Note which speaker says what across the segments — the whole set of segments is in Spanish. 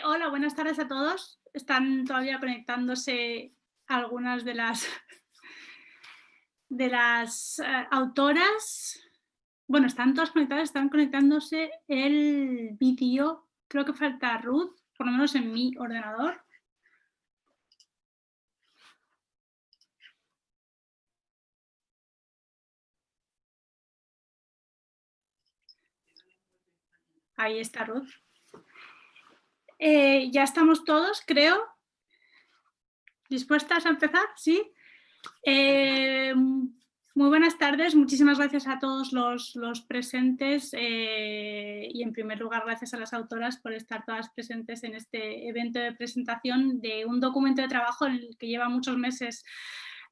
Speaker 1: Hola, buenas tardes a todos. Están todavía conectándose algunas de las, autoras. Bueno, están todas conectadas, están conectándose el vídeo. Creo que falta Ruth, por lo menos en mi ordenador. Ahí está Ruth. Ya estamos todos, creo. ¿Dispuestas a empezar? ¿Sí? Muy buenas tardes, muchísimas gracias a todos los presentes y en primer lugar gracias a las autoras por estar todas presentes en este evento de presentación de un documento de trabajo en el que lleva muchos meses.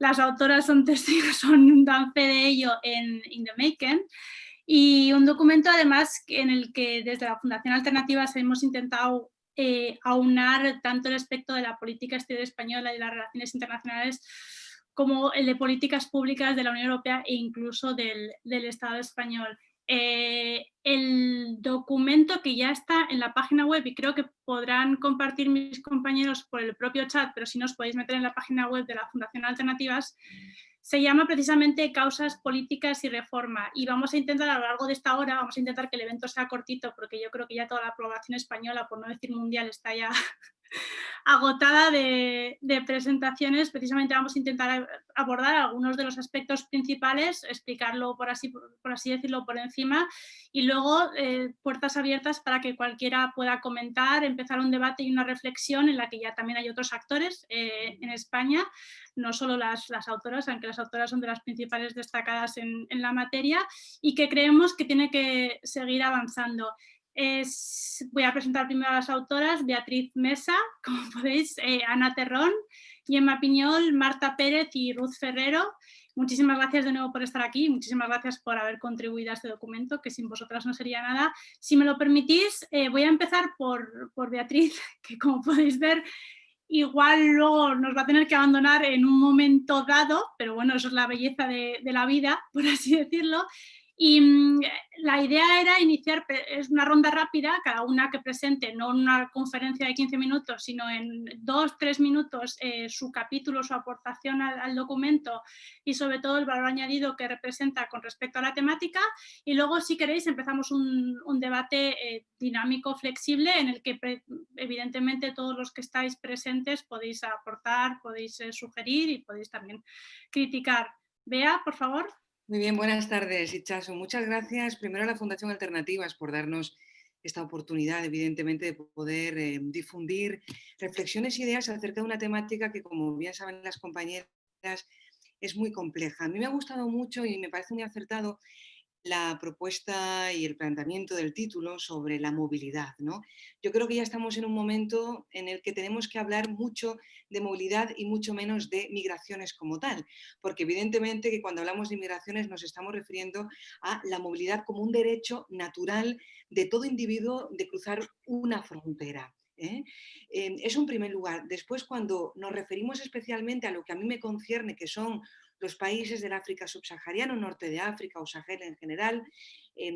Speaker 1: Las autoras son testigos, dan fe de ello en In the Making, y un documento además en el que desde la Fundación Alternativas hemos intentado aunar tanto el aspecto de la política exterior española y de las relaciones internacionales como el de políticas públicas de la Unión Europea e incluso del Estado español. El documento que ya está en la página web y creo que podrán compartir mis compañeros por el propio chat, pero si no os podéis meter en la página web de la Fundación Alternativas, se llama precisamente Causas, Políticas y Reforma, y vamos a intentar a lo largo de esta hora, vamos a intentar que el evento sea cortito porque yo creo que ya toda la población española, por no decir mundial, está ya agotada de presentaciones. Precisamente vamos a intentar abordar algunos de los aspectos principales, explicarlo por así decirlo por encima, y luego puertas abiertas para que cualquiera pueda comentar, empezar un debate y una reflexión en la que ya también hay otros actores en España, no solo las autoras, aunque las autoras son de las principales destacadas en la materia, y que creemos que tiene que seguir avanzando. Voy a presentar primero a las autoras: Beatriz Mesa, como podéis, Ana Terrón, Gemma Piñol, Marta Pérez y Ruth Ferrero. Muchísimas gracias de nuevo por estar aquí, muchísimas gracias por haber contribuido a este documento, que sin vosotras no sería nada. Si me lo permitís, voy a empezar por Beatriz, que como podéis ver, igual luego nos va a tener que abandonar en un momento dado, pero bueno, eso es la belleza de la vida, por así decirlo. Y la idea era iniciar, es una ronda rápida, cada una que presente, no una conferencia de 15 minutos, sino en 2-3 minutos su capítulo, su aportación al documento y sobre todo el valor añadido que representa con respecto a la temática. Y luego, si queréis, empezamos un debate dinámico, flexible, en el que evidentemente todos los que estáis presentes podéis aportar, podéis sugerir y podéis también criticar. Bea, por favor.
Speaker 2: Muy bien, buenas tardes, Itxaso. Muchas gracias primero a la Fundación Alternativas por darnos esta oportunidad, evidentemente, de poder difundir reflexiones e ideas acerca de una temática que, como bien saben las compañeras, es muy compleja. A mí me ha gustado mucho y me parece muy acertado la propuesta y el planteamiento del título sobre la movilidad, ¿no? Yo creo que ya estamos en un momento en el que tenemos que hablar mucho de movilidad y mucho menos de migraciones como tal, porque evidentemente que cuando hablamos de migraciones nos estamos refiriendo a la movilidad como un derecho natural de todo individuo de cruzar una frontera. Eso en primer lugar. Después, cuando nos referimos especialmente a lo que a mí me concierne, que son los países del África subsahariana, norte de África o Sahel en general,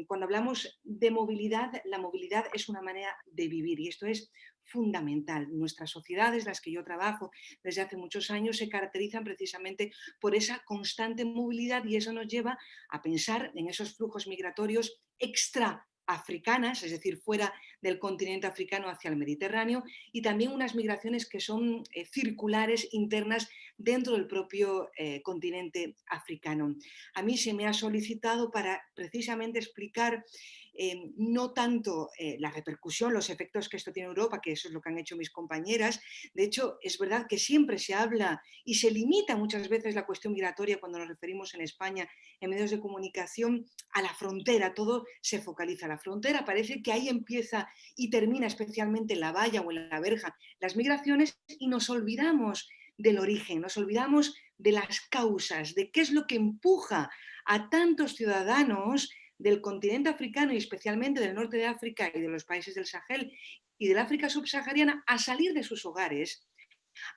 Speaker 2: cuando hablamos de movilidad, la movilidad es una manera de vivir y esto es fundamental. Nuestras sociedades, las que yo trabajo desde hace muchos años, se caracterizan precisamente por esa constante movilidad y eso nos lleva a pensar en esos flujos migratorios extraafricanas, es decir, fuera del continente africano hacia el Mediterráneo, y también unas migraciones que son circulares, internas, dentro del propio continente africano. A mí se me ha solicitado para precisamente explicar no tanto la repercusión, los efectos que esto tiene en Europa, que eso es lo que han hecho mis compañeras. De hecho, es verdad que siempre se habla y se limita muchas veces la cuestión migratoria cuando nos referimos en España en medios de comunicación a la frontera, todo se focaliza a la frontera, parece que ahí empieza y termina especialmente en la valla o en la verja las migraciones y nos olvidamos del origen, nos olvidamos de las causas, de qué es lo que empuja a tantos ciudadanos del continente africano y especialmente del norte de África y de los países del Sahel y del África subsahariana a salir de sus hogares,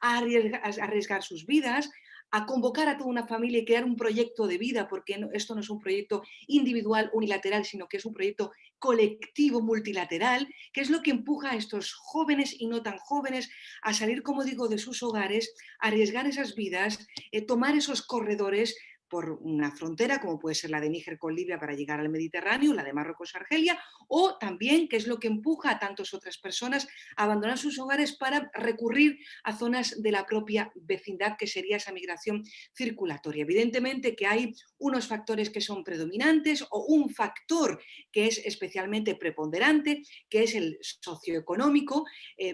Speaker 2: a arriesgar sus vidas, a convocar a toda una familia y crear un proyecto de vida, porque esto no es un proyecto individual, unilateral, sino que es un proyecto colectivo, multilateral, que es lo que empuja a estos jóvenes y no tan jóvenes a salir, como digo, de sus hogares, a arriesgar esas vidas, tomar esos corredores por una frontera, como puede ser la de Níger con Libia para llegar al Mediterráneo, la de Marruecos a Argelia, o también, que es lo que empuja a tantas otras personas a abandonar sus hogares para recurrir a zonas de la propia vecindad, que sería esa migración circulatoria. Evidentemente que hay unos factores que son predominantes o un factor que es especialmente preponderante, que es el socioeconómico,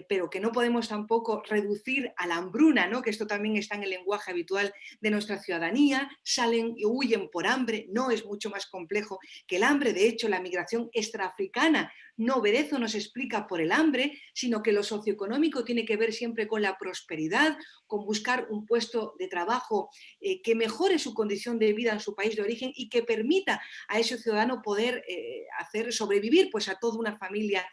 Speaker 2: pero que no podemos tampoco reducir a la hambruna, ¿no? Que esto también está en el lenguaje habitual de nuestra ciudadanía, salen y huyen por hambre, no es mucho más complejo que el hambre. De hecho, la migración extraafricana no obedece o no se explica por el hambre, sino que lo socioeconómico tiene que ver siempre con la prosperidad, con buscar un puesto de trabajo que mejore su condición de vida en su país de origen y que permita a ese ciudadano poder hacer sobrevivir pues, a toda una familia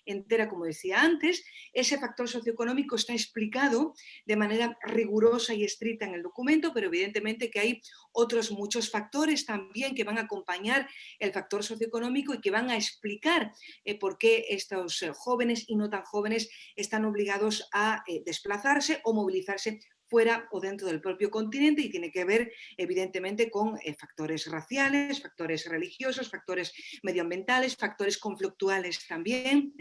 Speaker 2: entera, como decía antes. Ese factor socioeconómico está explicado de manera rigurosa y estricta en el documento, pero evidentemente que hay otros muchos factores también que van a acompañar el factor socioeconómico y que van a explicar por qué estos jóvenes y no tan jóvenes están obligados a desplazarse o movilizarse fuera o dentro del propio continente, y tiene que ver evidentemente con factores raciales, factores religiosos, factores medioambientales, factores conflictuales también,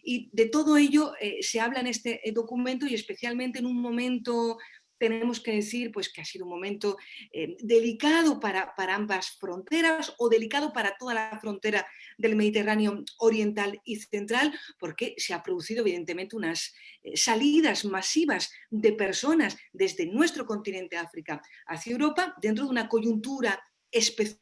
Speaker 2: y de todo ello se habla en este documento, y especialmente en un momento, tenemos que decir pues, que ha sido un momento delicado para ambas fronteras, o delicado para toda la frontera del Mediterráneo oriental y central, porque se ha producido evidentemente unas salidas masivas de personas desde nuestro continente África hacia Europa, dentro de una coyuntura específica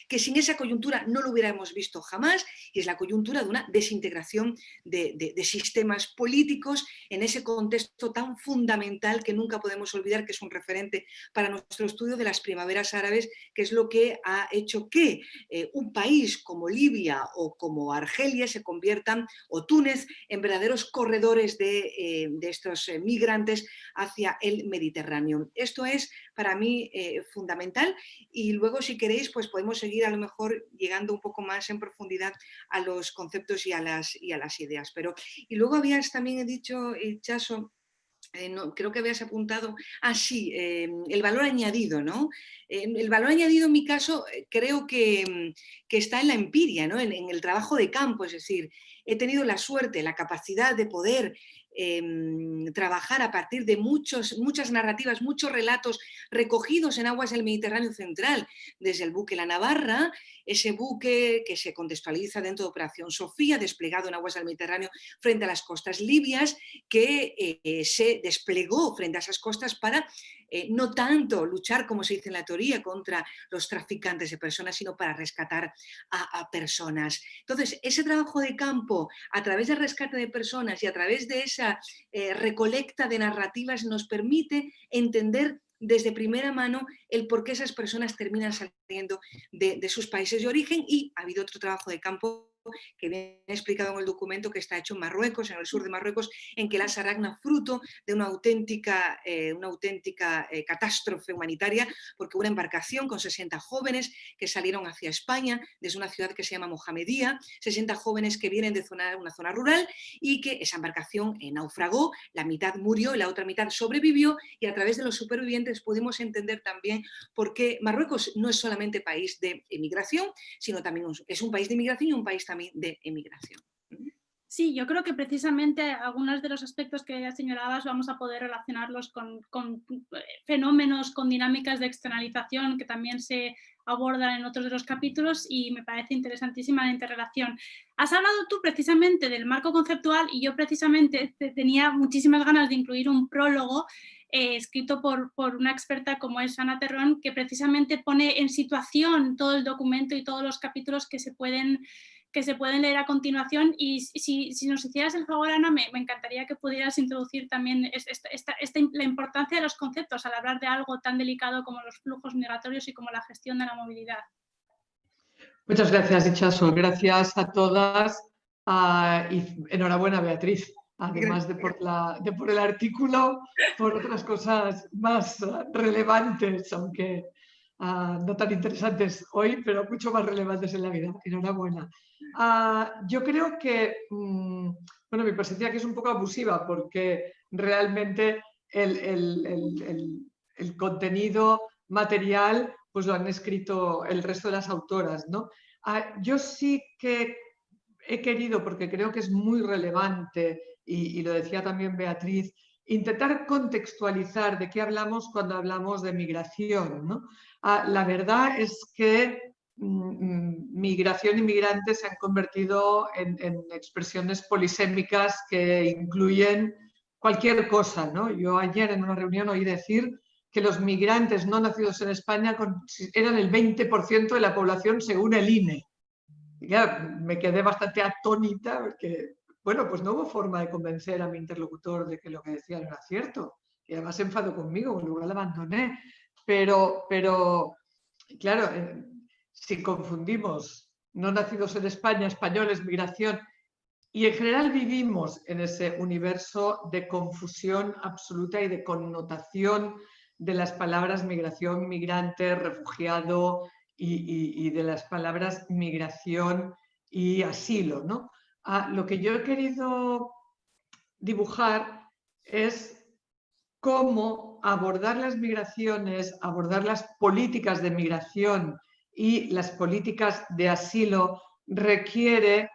Speaker 2: que sin esa coyuntura no lo hubiéramos visto jamás, y es la coyuntura de una desintegración de sistemas políticos en ese contexto tan fundamental que nunca podemos olvidar, que es un referente para nuestro estudio, de las primaveras árabes, que es lo que ha hecho que un país como Libia o como Argelia se conviertan, o Túnez, en verdaderos corredores de estos migrantes hacia el Mediterráneo. Esto es para mí fundamental, y luego, si queréis, pues podemos seguir a lo mejor llegando un poco más en profundidad a los conceptos y a las ideas. Pero, y luego habías también dicho, Itxaso, no, creo que habías apuntado, sí, el valor añadido, ¿no? El valor añadido en mi caso creo que está en la empiria, ¿no? En el trabajo de campo, es decir, he tenido la suerte, la capacidad de poder trabajar a partir de muchas narrativas, muchos relatos recogidos en aguas del Mediterráneo central, desde el buque La Navarra, ese buque que se contextualiza dentro de Operación Sofía, desplegado en aguas del Mediterráneo frente a las costas libias, que se desplegó frente a esas costas para no tanto luchar, como se dice en la teoría, contra los traficantes de personas, sino para rescatar a personas. Entonces, ese trabajo de campo, a través del rescate de personas y a través de esa recolecta de narrativas, nos permite entender desde primera mano el por qué esas personas terminan saliendo de sus países de origen. Y ha habido otro trabajo de campo que viene explicado en el documento, que está hecho en Marruecos, en el sur de Marruecos, en que la Saragna, fruto de una auténtica catástrofe humanitaria, porque una embarcación con 60 jóvenes que salieron hacia España desde una ciudad que se llama Mohamedía, 60 jóvenes que vienen de una zona rural, y que esa embarcación naufragó, la mitad murió y la otra mitad sobrevivió, y a través de los supervivientes pudimos entender también por qué Marruecos no es solamente país de emigración, sino también es un país de inmigración y un país también de emigración.
Speaker 1: Sí, yo creo que precisamente algunos de los aspectos que ya señalabas vamos a poder relacionarlos con fenómenos, con dinámicas de externalización que también se abordan en otros de los capítulos, y me parece interesantísima la interrelación. Has hablado tú precisamente del marco conceptual, y yo precisamente tenía muchísimas ganas de incluir un prólogo escrito por una experta como es Ana Terrón, que precisamente pone en situación todo el documento y todos los capítulos que se pueden leer a continuación. Y si nos hicieras el favor, Ana, me encantaría que pudieras introducir también la importancia de los conceptos al hablar de algo tan delicado como los flujos migratorios y como la gestión de la movilidad.
Speaker 3: Muchas gracias, Itxaso. Gracias a todas y enhorabuena, Beatriz, además de por el artículo, por otras cosas más relevantes, aunque no tan interesantes hoy, pero mucho más relevantes en la vida. Enhorabuena. Yo creo que, bueno, mi perspectiva aquí es un poco abusiva porque realmente el contenido material pues lo han escrito el resto de las autoras, ¿no? Yo sí que he querido, porque creo que es muy relevante, y lo decía también Beatriz, intentar contextualizar de qué hablamos cuando hablamos de migración, ¿no? La verdad es que migración y migrantes se han convertido en expresiones polisémicas que incluyen cualquier cosa, ¿no? Yo ayer en una reunión oí decir que los migrantes no nacidos en España eran el 20% de la población según el INE. Y claro, me quedé bastante atónita porque, bueno, pues no hubo forma de convencer a mi interlocutor de que lo que decía era cierto. Y además se enfadó conmigo, en lugar lo abandoné. Pero claro, si confundimos no nacidos en España, españoles, migración, y en general vivimos en ese universo de confusión absoluta y de connotación de las palabras migración, migrante, refugiado y de las palabras migración y asilo, ¿no? Lo que yo he querido dibujar es cómo abordar las migraciones, abordar las políticas de migración y las políticas de asilo requiere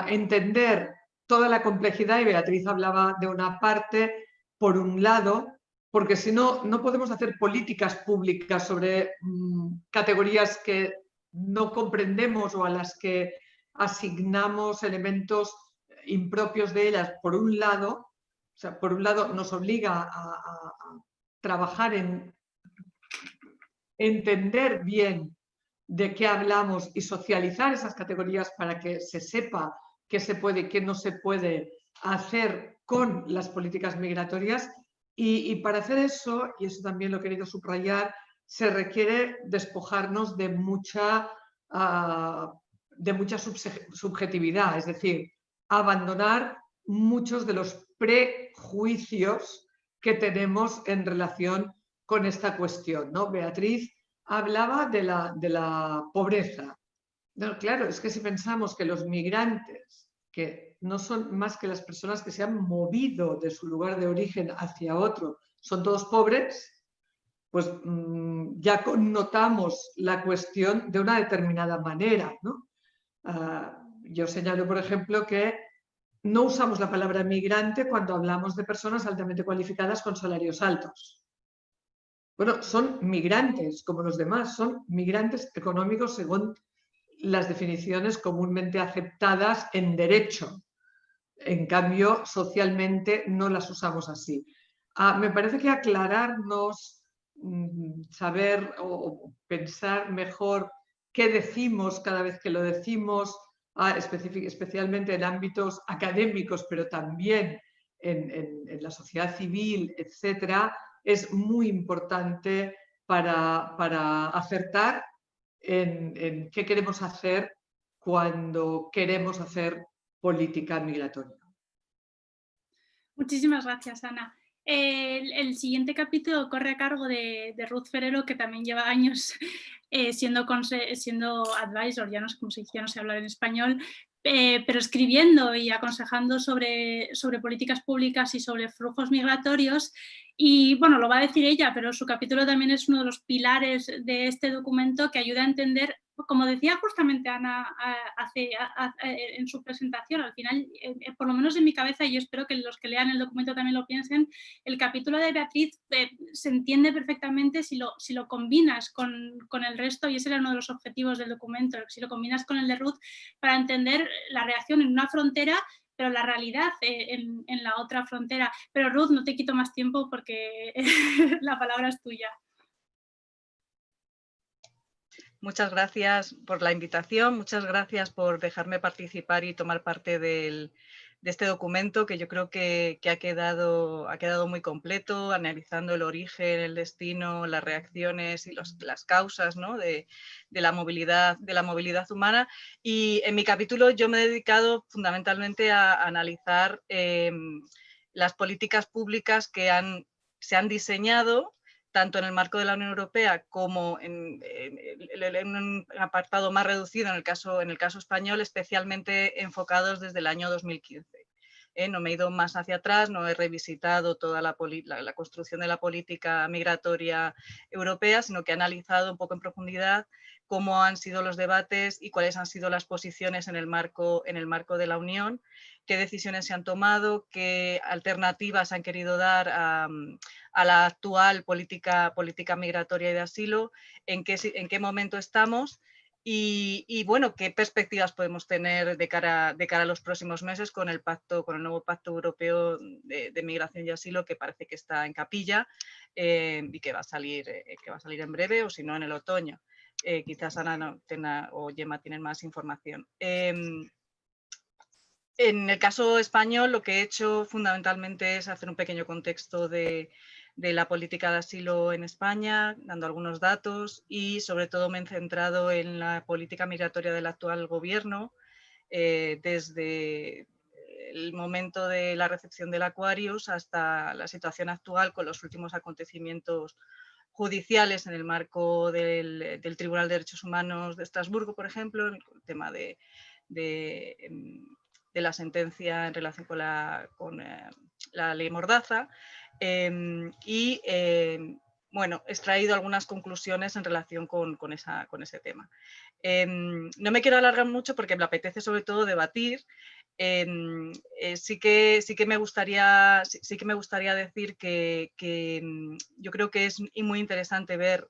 Speaker 3: entender toda la complejidad, y Beatriz hablaba de una parte, por un lado, porque si no, no podemos hacer políticas públicas sobre categorías que no comprendemos o a las que asignamos elementos impropios de ellas, por un lado. O sea, por un lado nos obliga a trabajar en entender bien de qué hablamos y socializar esas categorías para que se sepa qué se puede y qué no se puede hacer con las políticas migratorias. Y para hacer eso, y eso también lo he querido subrayar, se requiere despojarnos de mucha subjetividad, es decir, abandonar muchos de los prejuicios que tenemos en relación con esta cuestión, ¿no? Beatriz hablaba de la pobreza. No, claro, es que si pensamos que los migrantes, que no son más que las personas que se han movido de su lugar de origen hacia otro, son todos pobres, pues ya connotamos la cuestión de una determinada manera, ¿no? Yo señalo, por ejemplo, que no usamos la palabra migrante cuando hablamos de personas altamente cualificadas con salarios altos. Bueno, son migrantes como los demás, son migrantes económicos según las definiciones comúnmente aceptadas en derecho. En cambio, socialmente no las usamos así. Me parece que aclararnos, saber o pensar mejor qué decimos cada vez que lo decimos, especialmente en ámbitos académicos, pero también en la sociedad civil, etcétera, es muy importante para acertar en qué queremos hacer cuando queremos hacer política migratoria.
Speaker 1: Muchísimas gracias, Ana. El siguiente capítulo corre a cargo de Ruth Ferrero, que también lleva años siendo advisor, ya no sé hablar en español, pero escribiendo y aconsejando sobre políticas públicas y sobre flujos migratorios. Y bueno, lo va a decir ella, pero su capítulo también es uno de los pilares de este documento que ayuda a entender, como decía justamente Ana en su presentación, al final, por lo menos en mi cabeza, y yo espero que los que lean el documento también lo piensen, el capítulo de Beatriz se entiende perfectamente si lo combinas con el resto, y ese era uno de los objetivos del documento, si lo combinas con el de Ruth, para entender la reacción en una frontera, pero la realidad en la otra frontera. Pero Ruth, no te quito más tiempo porque la palabra es tuya.
Speaker 4: Muchas gracias por la invitación, muchas gracias por dejarme participar y tomar parte del este documento, que yo creo que ha quedado muy completo, analizando el origen, el destino, las reacciones y las causas, ¿no?, de la movilidad humana. Y en mi capítulo yo me he dedicado fundamentalmente a analizar las políticas públicas que se han diseñado tanto en el marco de la Unión Europea como en un apartado más reducido en el caso español, especialmente enfocados desde el año 2015. No me he ido más hacia atrás, no he revisitado toda la construcción de la política migratoria europea, sino que he analizado un poco en profundidad cómo han sido los debates y cuáles han sido las posiciones en el marco de la Unión, qué decisiones se han tomado, qué alternativas han querido dar a la actual política migratoria y de asilo, en qué momento estamos y bueno, qué perspectivas podemos tener de cara a los próximos meses con el nuevo Pacto Europeo de Migración y Asilo, que parece que está en capilla y que va a salir en breve, o si no en el otoño. Quizás Ana o Gemma tienen más información. En el caso español, lo que he hecho fundamentalmente es hacer un pequeño contexto de la política de asilo en España, dando algunos datos, y sobre todo me he centrado en la política migratoria del actual gobierno, desde el momento de la recepción del Aquarius hasta la situación actual con los últimos acontecimientos judiciales en el marco del Tribunal de Derechos Humanos de Estrasburgo, por ejemplo, el tema de la sentencia en relación con la ley Mordaza y bueno, he extraído algunas conclusiones en relación con ese tema. No me quiero alargar mucho porque me apetece sobre todo debatir. Sí que me gustaría decir que yo creo que es muy interesante ver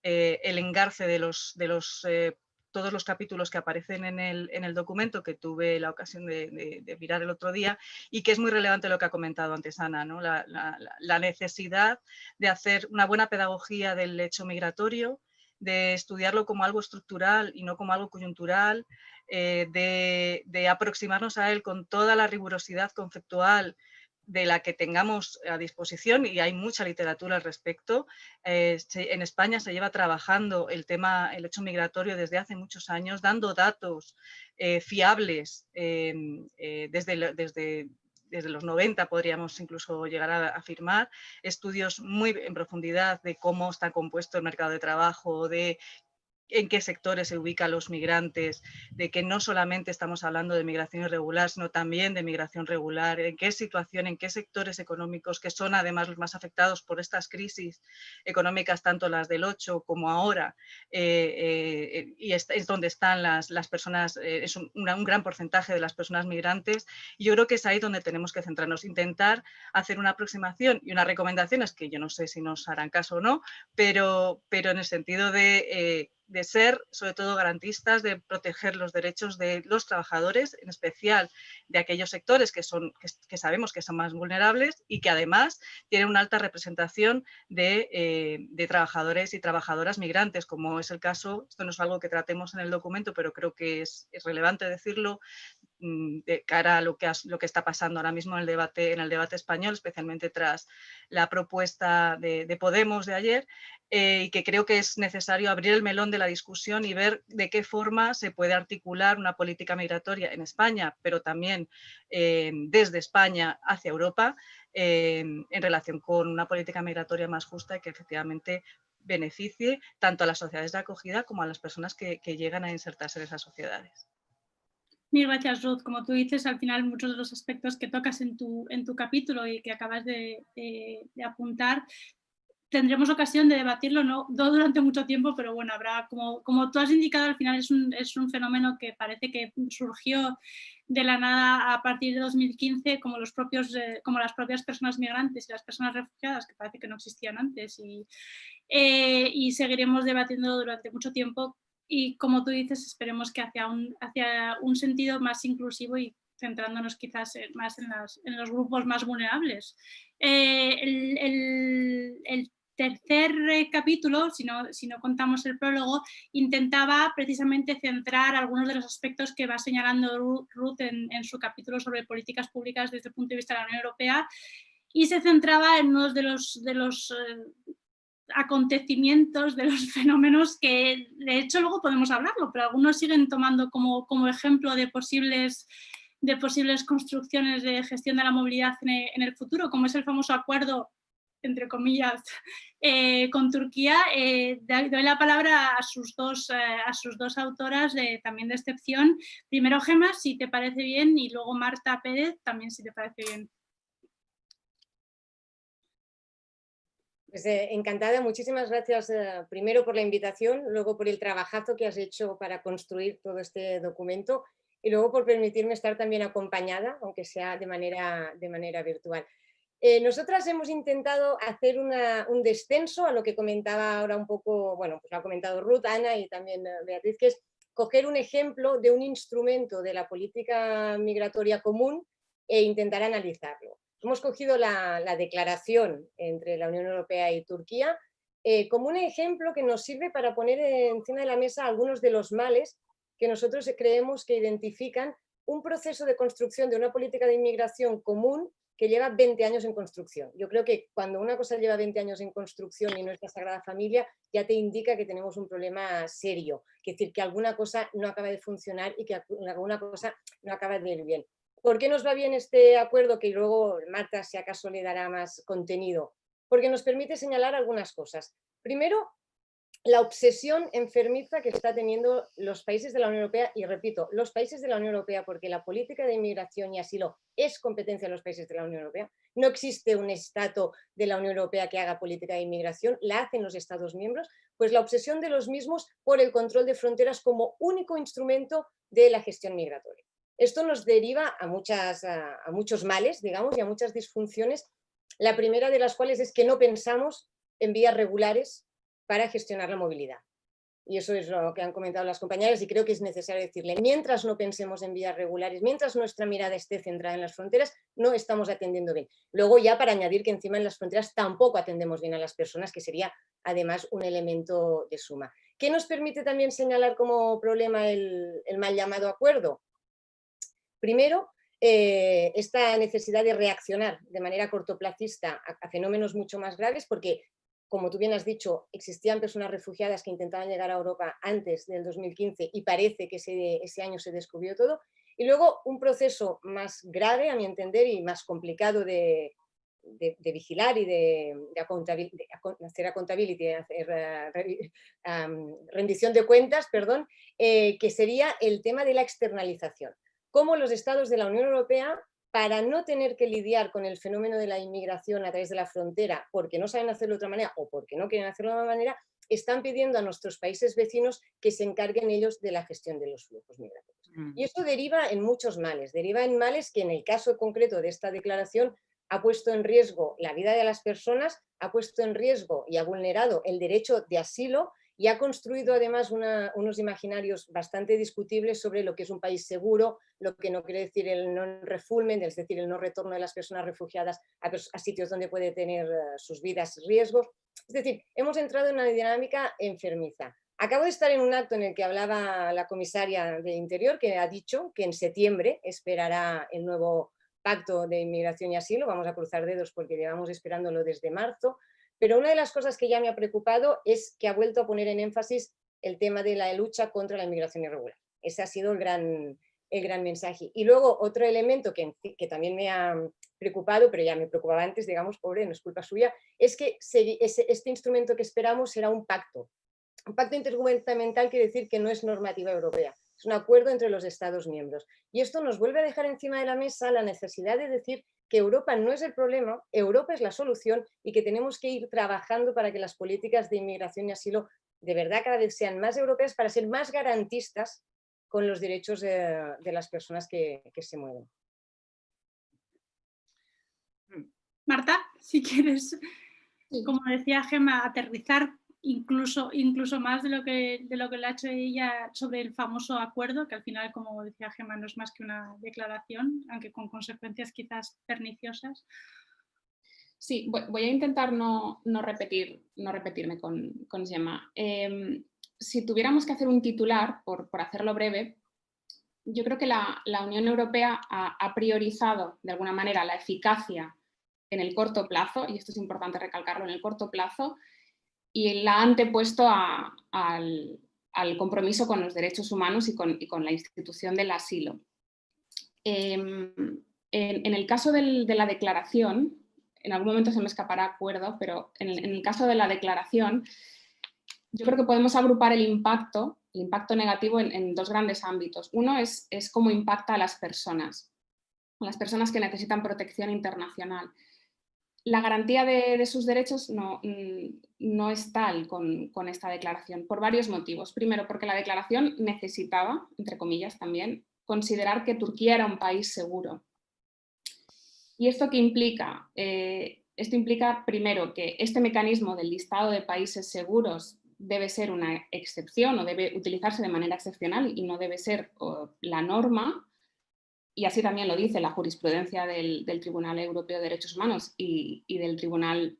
Speaker 4: el engarce de todos los capítulos que aparecen en el documento, que tuve la ocasión de mirar el otro día, y que es muy relevante lo que ha comentado antes Ana, ¿no? La necesidad de hacer una buena pedagogía del hecho migratorio, de estudiarlo como algo estructural y no como algo coyuntural, de aproximarnos a él con toda la rigurosidad conceptual de la que tengamos a disposición, y hay mucha literatura al respecto. En España se lleva trabajando el hecho migratorio desde hace muchos años, dando datos fiables desde los 90, podríamos incluso llegar a afirmar, estudios muy en profundidad de cómo está compuesto el mercado de trabajo, de en qué sectores se ubican los migrantes, de que no solamente estamos hablando de migración irregular, sino también de migración regular, en qué situación, en qué sectores económicos, que son además los más afectados por estas crisis económicas, tanto las del 8 como ahora, y es donde están las personas, es un gran porcentaje de las personas migrantes, y yo creo que es ahí donde tenemos que centrarnos, intentar hacer una aproximación y unas recomendaciones que yo no sé si nos harán caso o no, pero en el sentido de ser, sobre todo, garantistas, de proteger los derechos de los trabajadores, en especial de aquellos sectores que sabemos que son más vulnerables y que además tienen una alta representación de trabajadores y trabajadoras migrantes, como es el caso, esto no es algo que tratemos en el documento, pero creo que es relevante decirlo, de cara a lo que está pasando ahora mismo en el debate español, especialmente tras la propuesta de Podemos de ayer, y que creo que es necesario abrir el melón de la discusión y ver de qué forma se puede articular una política migratoria en España, pero también desde España hacia Europa, en relación con una política migratoria más justa y que efectivamente beneficie tanto a las sociedades de acogida como a las personas que llegan a insertarse en esas sociedades.
Speaker 1: Mil gracias, Ruth. Como tú dices, al final muchos de los aspectos que tocas en tu capítulo y que acabas de apuntar, tendremos ocasión de debatirlo, no durante mucho tiempo, pero bueno, habrá, como tú has indicado, al final es un fenómeno que parece que surgió de la nada a partir de 2015, como las propias personas migrantes y las personas refugiadas, que parece que no existían antes, y seguiremos debatiendo durante mucho tiempo. Y como tú dices, esperemos que hacia un sentido más inclusivo y centrándonos quizás más en los grupos más vulnerables. El tercer capítulo, si no contamos el prólogo, intentaba precisamente centrar algunos de los aspectos que va señalando Ruth en su capítulo sobre políticas públicas desde el punto de vista de la Unión Europea, y se centraba en unos de los acontecimientos, de los fenómenos que de hecho luego podemos hablarlo, pero algunos siguen tomando como ejemplo de posibles construcciones de gestión de la movilidad en el futuro, como es el famoso acuerdo, entre comillas, con Turquía. Doy la palabra a sus dos autoras también de excepción. Primero Gemma, si te parece bien, y luego Marta Pérez, también si te parece bien.
Speaker 5: Pues encantada, muchísimas gracias primero por la invitación, luego por el trabajazo que has hecho para construir todo este documento y luego por permitirme estar también acompañada, aunque sea de manera virtual. Nosotras hemos intentado hacer un descenso a lo que comentaba ahora un poco, bueno, pues lo ha comentado Ruth, Ana y también Beatriz, que es coger un ejemplo de un instrumento de la política migratoria común e intentar analizarlo. Hemos cogido la declaración entre la Unión Europea y Turquía como un ejemplo que nos sirve para poner encima de la mesa algunos de los males que nosotros creemos que identifican un proceso de construcción de una política de inmigración común que lleva 20 años en construcción. Yo creo que cuando una cosa lleva 20 años en construcción y no es la Sagrada Familia, ya te indica que tenemos un problema serio, es decir, que alguna cosa no acaba de funcionar y que alguna cosa no acaba de ir bien. ¿Por qué nos va bien este acuerdo? Que luego Marta, si acaso, le dará más contenido. Porque nos permite señalar algunas cosas. Primero, la obsesión enfermiza que está teniendo los países de la Unión Europea, y repito, los países de la Unión Europea, porque la política de inmigración y asilo es competencia de los países de la Unión Europea. No existe un Estado de la Unión Europea que haga política de inmigración, la hacen los Estados miembros, pues la obsesión de los mismos por el control de fronteras como único instrumento de la gestión migratoria. Esto nos deriva a muchos males, digamos, y a muchas disfunciones. La primera de las cuales es que no pensamos en vías regulares para gestionar la movilidad. Y eso es lo que han comentado las compañeras y creo que es necesario decirle, mientras no pensemos en vías regulares, mientras nuestra mirada esté centrada en las fronteras, no estamos atendiendo bien. Luego ya para añadir que encima en las fronteras tampoco atendemos bien a las personas, que sería además un elemento de suma. ¿Qué nos permite también señalar como problema el mal llamado acuerdo? Primero, esta necesidad de reaccionar de manera cortoplacista a fenómenos mucho más graves, porque, como tú bien has dicho, existían personas refugiadas que intentaban llegar a Europa antes del 2015 y parece que ese año se descubrió todo. Y luego un proceso más grave, a mi entender, y más complicado de vigilar y de hacer accountability, rendición de cuentas, perdón, que sería el tema de la externalización. Cómo los estados de la Unión Europea, para no tener que lidiar con el fenómeno de la inmigración a través de la frontera, porque no saben hacerlo de otra manera o porque no quieren hacerlo de otra manera, están pidiendo a nuestros países vecinos que se encarguen ellos de la gestión de los flujos migratorios. Y eso deriva en muchos males, deriva en males que en el caso concreto de esta declaración ha puesto en riesgo la vida de las personas, ha puesto en riesgo y ha vulnerado el derecho de asilo y ha construido además unos imaginarios bastante discutibles sobre lo que es un país seguro, lo que no quiere decir el non-refoulement, es decir, el no retorno de las personas refugiadas a sitios donde puede tener sus vidas riesgos. Es decir, hemos entrado en una dinámica enfermiza. Acabo de estar en un acto en el que hablaba la comisaria de Interior, que ha dicho que en septiembre esperará el nuevo pacto de inmigración y asilo. Vamos a cruzar dedos porque llevamos esperándolo desde marzo. Pero una de las cosas que ya me ha preocupado es que ha vuelto a poner en énfasis el tema de la lucha contra la inmigración irregular. Ese ha sido el gran mensaje. Y luego otro elemento que también me ha preocupado, pero ya me preocupaba antes, digamos, pobre, no es culpa suya, es que este instrumento que esperamos será un pacto. Un pacto intergubernamental quiere decir que no es normativa europea, es un acuerdo entre los Estados miembros. Y esto nos vuelve a dejar encima de la mesa la necesidad de decir que Europa no es el problema, Europa es la solución y que tenemos que ir trabajando para que las políticas de inmigración y asilo de verdad cada vez sean más europeas para ser más garantistas con los derechos de las personas que se mueven.
Speaker 1: Marta, si quieres, como decía Gemma, aterrizar incluso más de lo que le ha hecho ella sobre el famoso acuerdo, que al final, como decía Gemma, no es más que una declaración, aunque con consecuencias quizás perniciosas.
Speaker 6: Sí, voy a intentar no repetirme con Gemma. Si tuviéramos que hacer un titular, por hacerlo breve, yo creo que la Unión Europea ha priorizado de alguna manera la eficacia en el corto plazo, y esto es importante recalcarlo, en el corto plazo, y la ha antepuesto al compromiso con los derechos humanos y con la institución del asilo. En el caso de la declaración, en algún momento se me escapará acuerdo, pero en el caso de la declaración, yo creo que podemos agrupar el impacto negativo en dos grandes ámbitos. Uno es cómo impacta a las personas que necesitan protección internacional. La garantía de sus derechos no es tal con esta declaración, por varios motivos. Primero, porque la declaración necesitaba, entre comillas también, considerar que Turquía era un país seguro. ¿Y esto qué implica? Esto implica, primero, que este mecanismo del listado de países seguros debe ser una excepción o debe utilizarse de manera excepcional y no debe ser la norma, y así también lo dice la jurisprudencia del Tribunal Europeo de Derechos Humanos y del Tribunal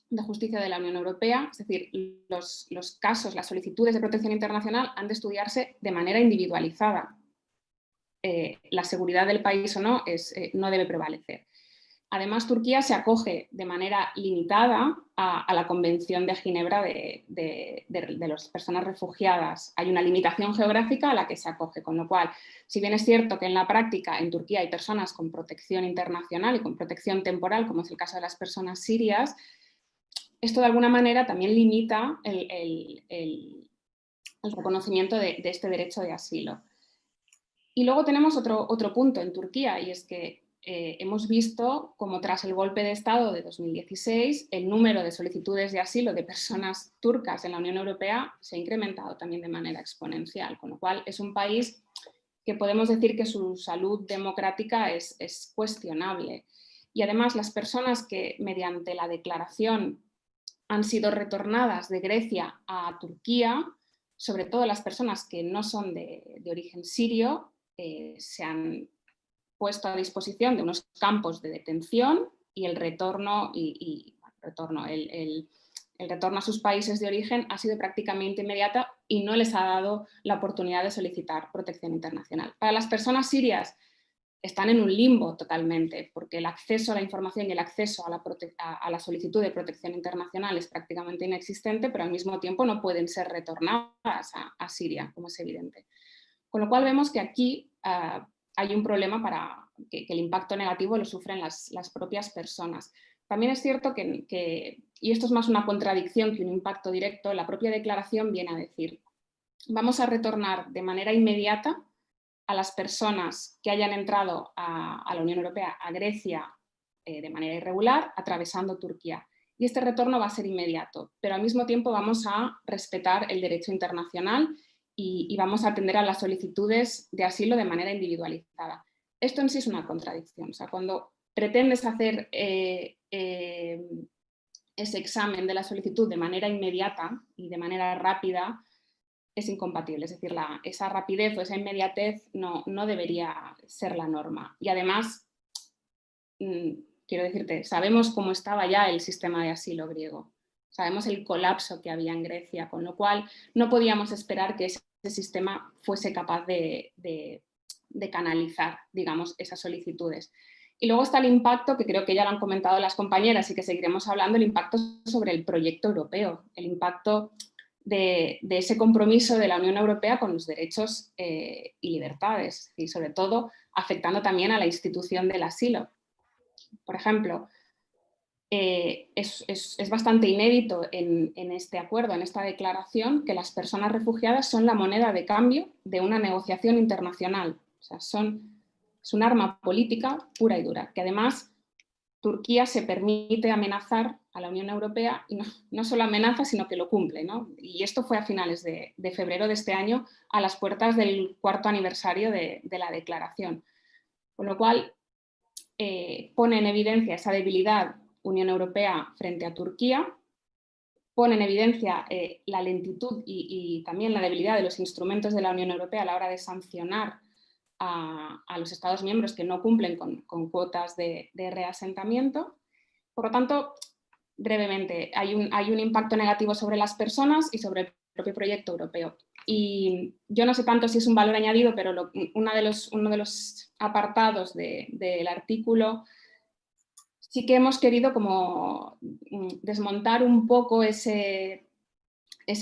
Speaker 6: de Justicia de la Unión Europea. Es decir, los casos, las solicitudes de protección internacional han de estudiarse de manera individualizada. La seguridad del país o no no debe prevalecer. Además, Turquía se acoge de manera limitada a la Convención de Ginebra de las personas refugiadas. Hay una limitación geográfica a la que se acoge, con lo cual, si bien es cierto que en la práctica en Turquía hay personas con protección internacional y con protección temporal, como es el caso de las personas sirias, esto de alguna manera también limita el reconocimiento de este derecho de asilo. Y luego tenemos otro punto en Turquía, y es que hemos visto como tras el golpe de Estado de 2016 el número de solicitudes de asilo de personas turcas en la Unión Europea se ha incrementado también de manera exponencial, con lo cual es un país que podemos decir que su salud democrática es cuestionable. Y además las personas que mediante la declaración han sido retornadas de Grecia a Turquía, sobre todo las personas que no son de origen sirio, se han puesto a disposición de unos campos de detención y el retorno, el retorno a sus países de origen ha sido prácticamente inmediata y no les ha dado la oportunidad de solicitar protección internacional. Para las personas sirias están en un limbo totalmente, porque el acceso a la información y el acceso a la solicitud de protección internacional es prácticamente inexistente, pero al mismo tiempo no pueden ser retornadas a Siria, como es evidente. Con lo cual vemos que aquí hay un problema para que el impacto negativo lo sufren las propias personas. También es cierto que, y esto es más una contradicción que un impacto directo, la propia declaración viene a decir, vamos a retornar de manera inmediata a las personas que hayan entrado a la Unión Europea, a Grecia, de manera irregular, atravesando Turquía. Y este retorno va a ser inmediato, pero al mismo tiempo vamos a respetar el derecho internacional y vamos a atender a las solicitudes de asilo de manera individualizada. Esto en sí es una contradicción. O sea, cuando pretendes hacer ese examen de la solicitud de manera inmediata y de manera rápida, es incompatible. Es decir, esa rapidez o esa inmediatez no debería ser la norma. Y además, quiero decirte, sabemos cómo estaba ya el sistema de asilo griego. Sabemos el colapso que había en Grecia, con lo cual no podíamos esperar que ese sistema fuese capaz de canalizar, digamos, esas solicitudes. Y luego está el impacto, que creo que ya lo han comentado las compañeras y que seguiremos hablando, el impacto sobre el proyecto europeo, el impacto de ese compromiso de la Unión Europea con los derechos y libertades, y sobre todo afectando también a la institución del asilo. Por ejemplo, es bastante inédito en este acuerdo, en esta declaración, que las personas refugiadas son la moneda de cambio de una negociación internacional. O sea, es un arma política pura y dura, que además Turquía se permite amenazar a la Unión Europea y no solo amenaza, sino que lo cumple, ¿no? Y esto fue a finales de febrero de este año, a las puertas del 4º aniversario de la declaración. Con lo cual, pone en evidencia esa debilidad Unión Europea frente a Turquía, pone en evidencia la lentitud y también la debilidad de los instrumentos de la Unión Europea a la hora de sancionar a los Estados miembros que no cumplen con cuotas de reasentamiento. Por lo tanto, brevemente, hay un impacto negativo sobre las personas y sobre el propio proyecto europeo. Y yo no sé tanto si es un valor añadido, pero uno de los apartados del artículo sí que hemos querido como desmontar un poco ese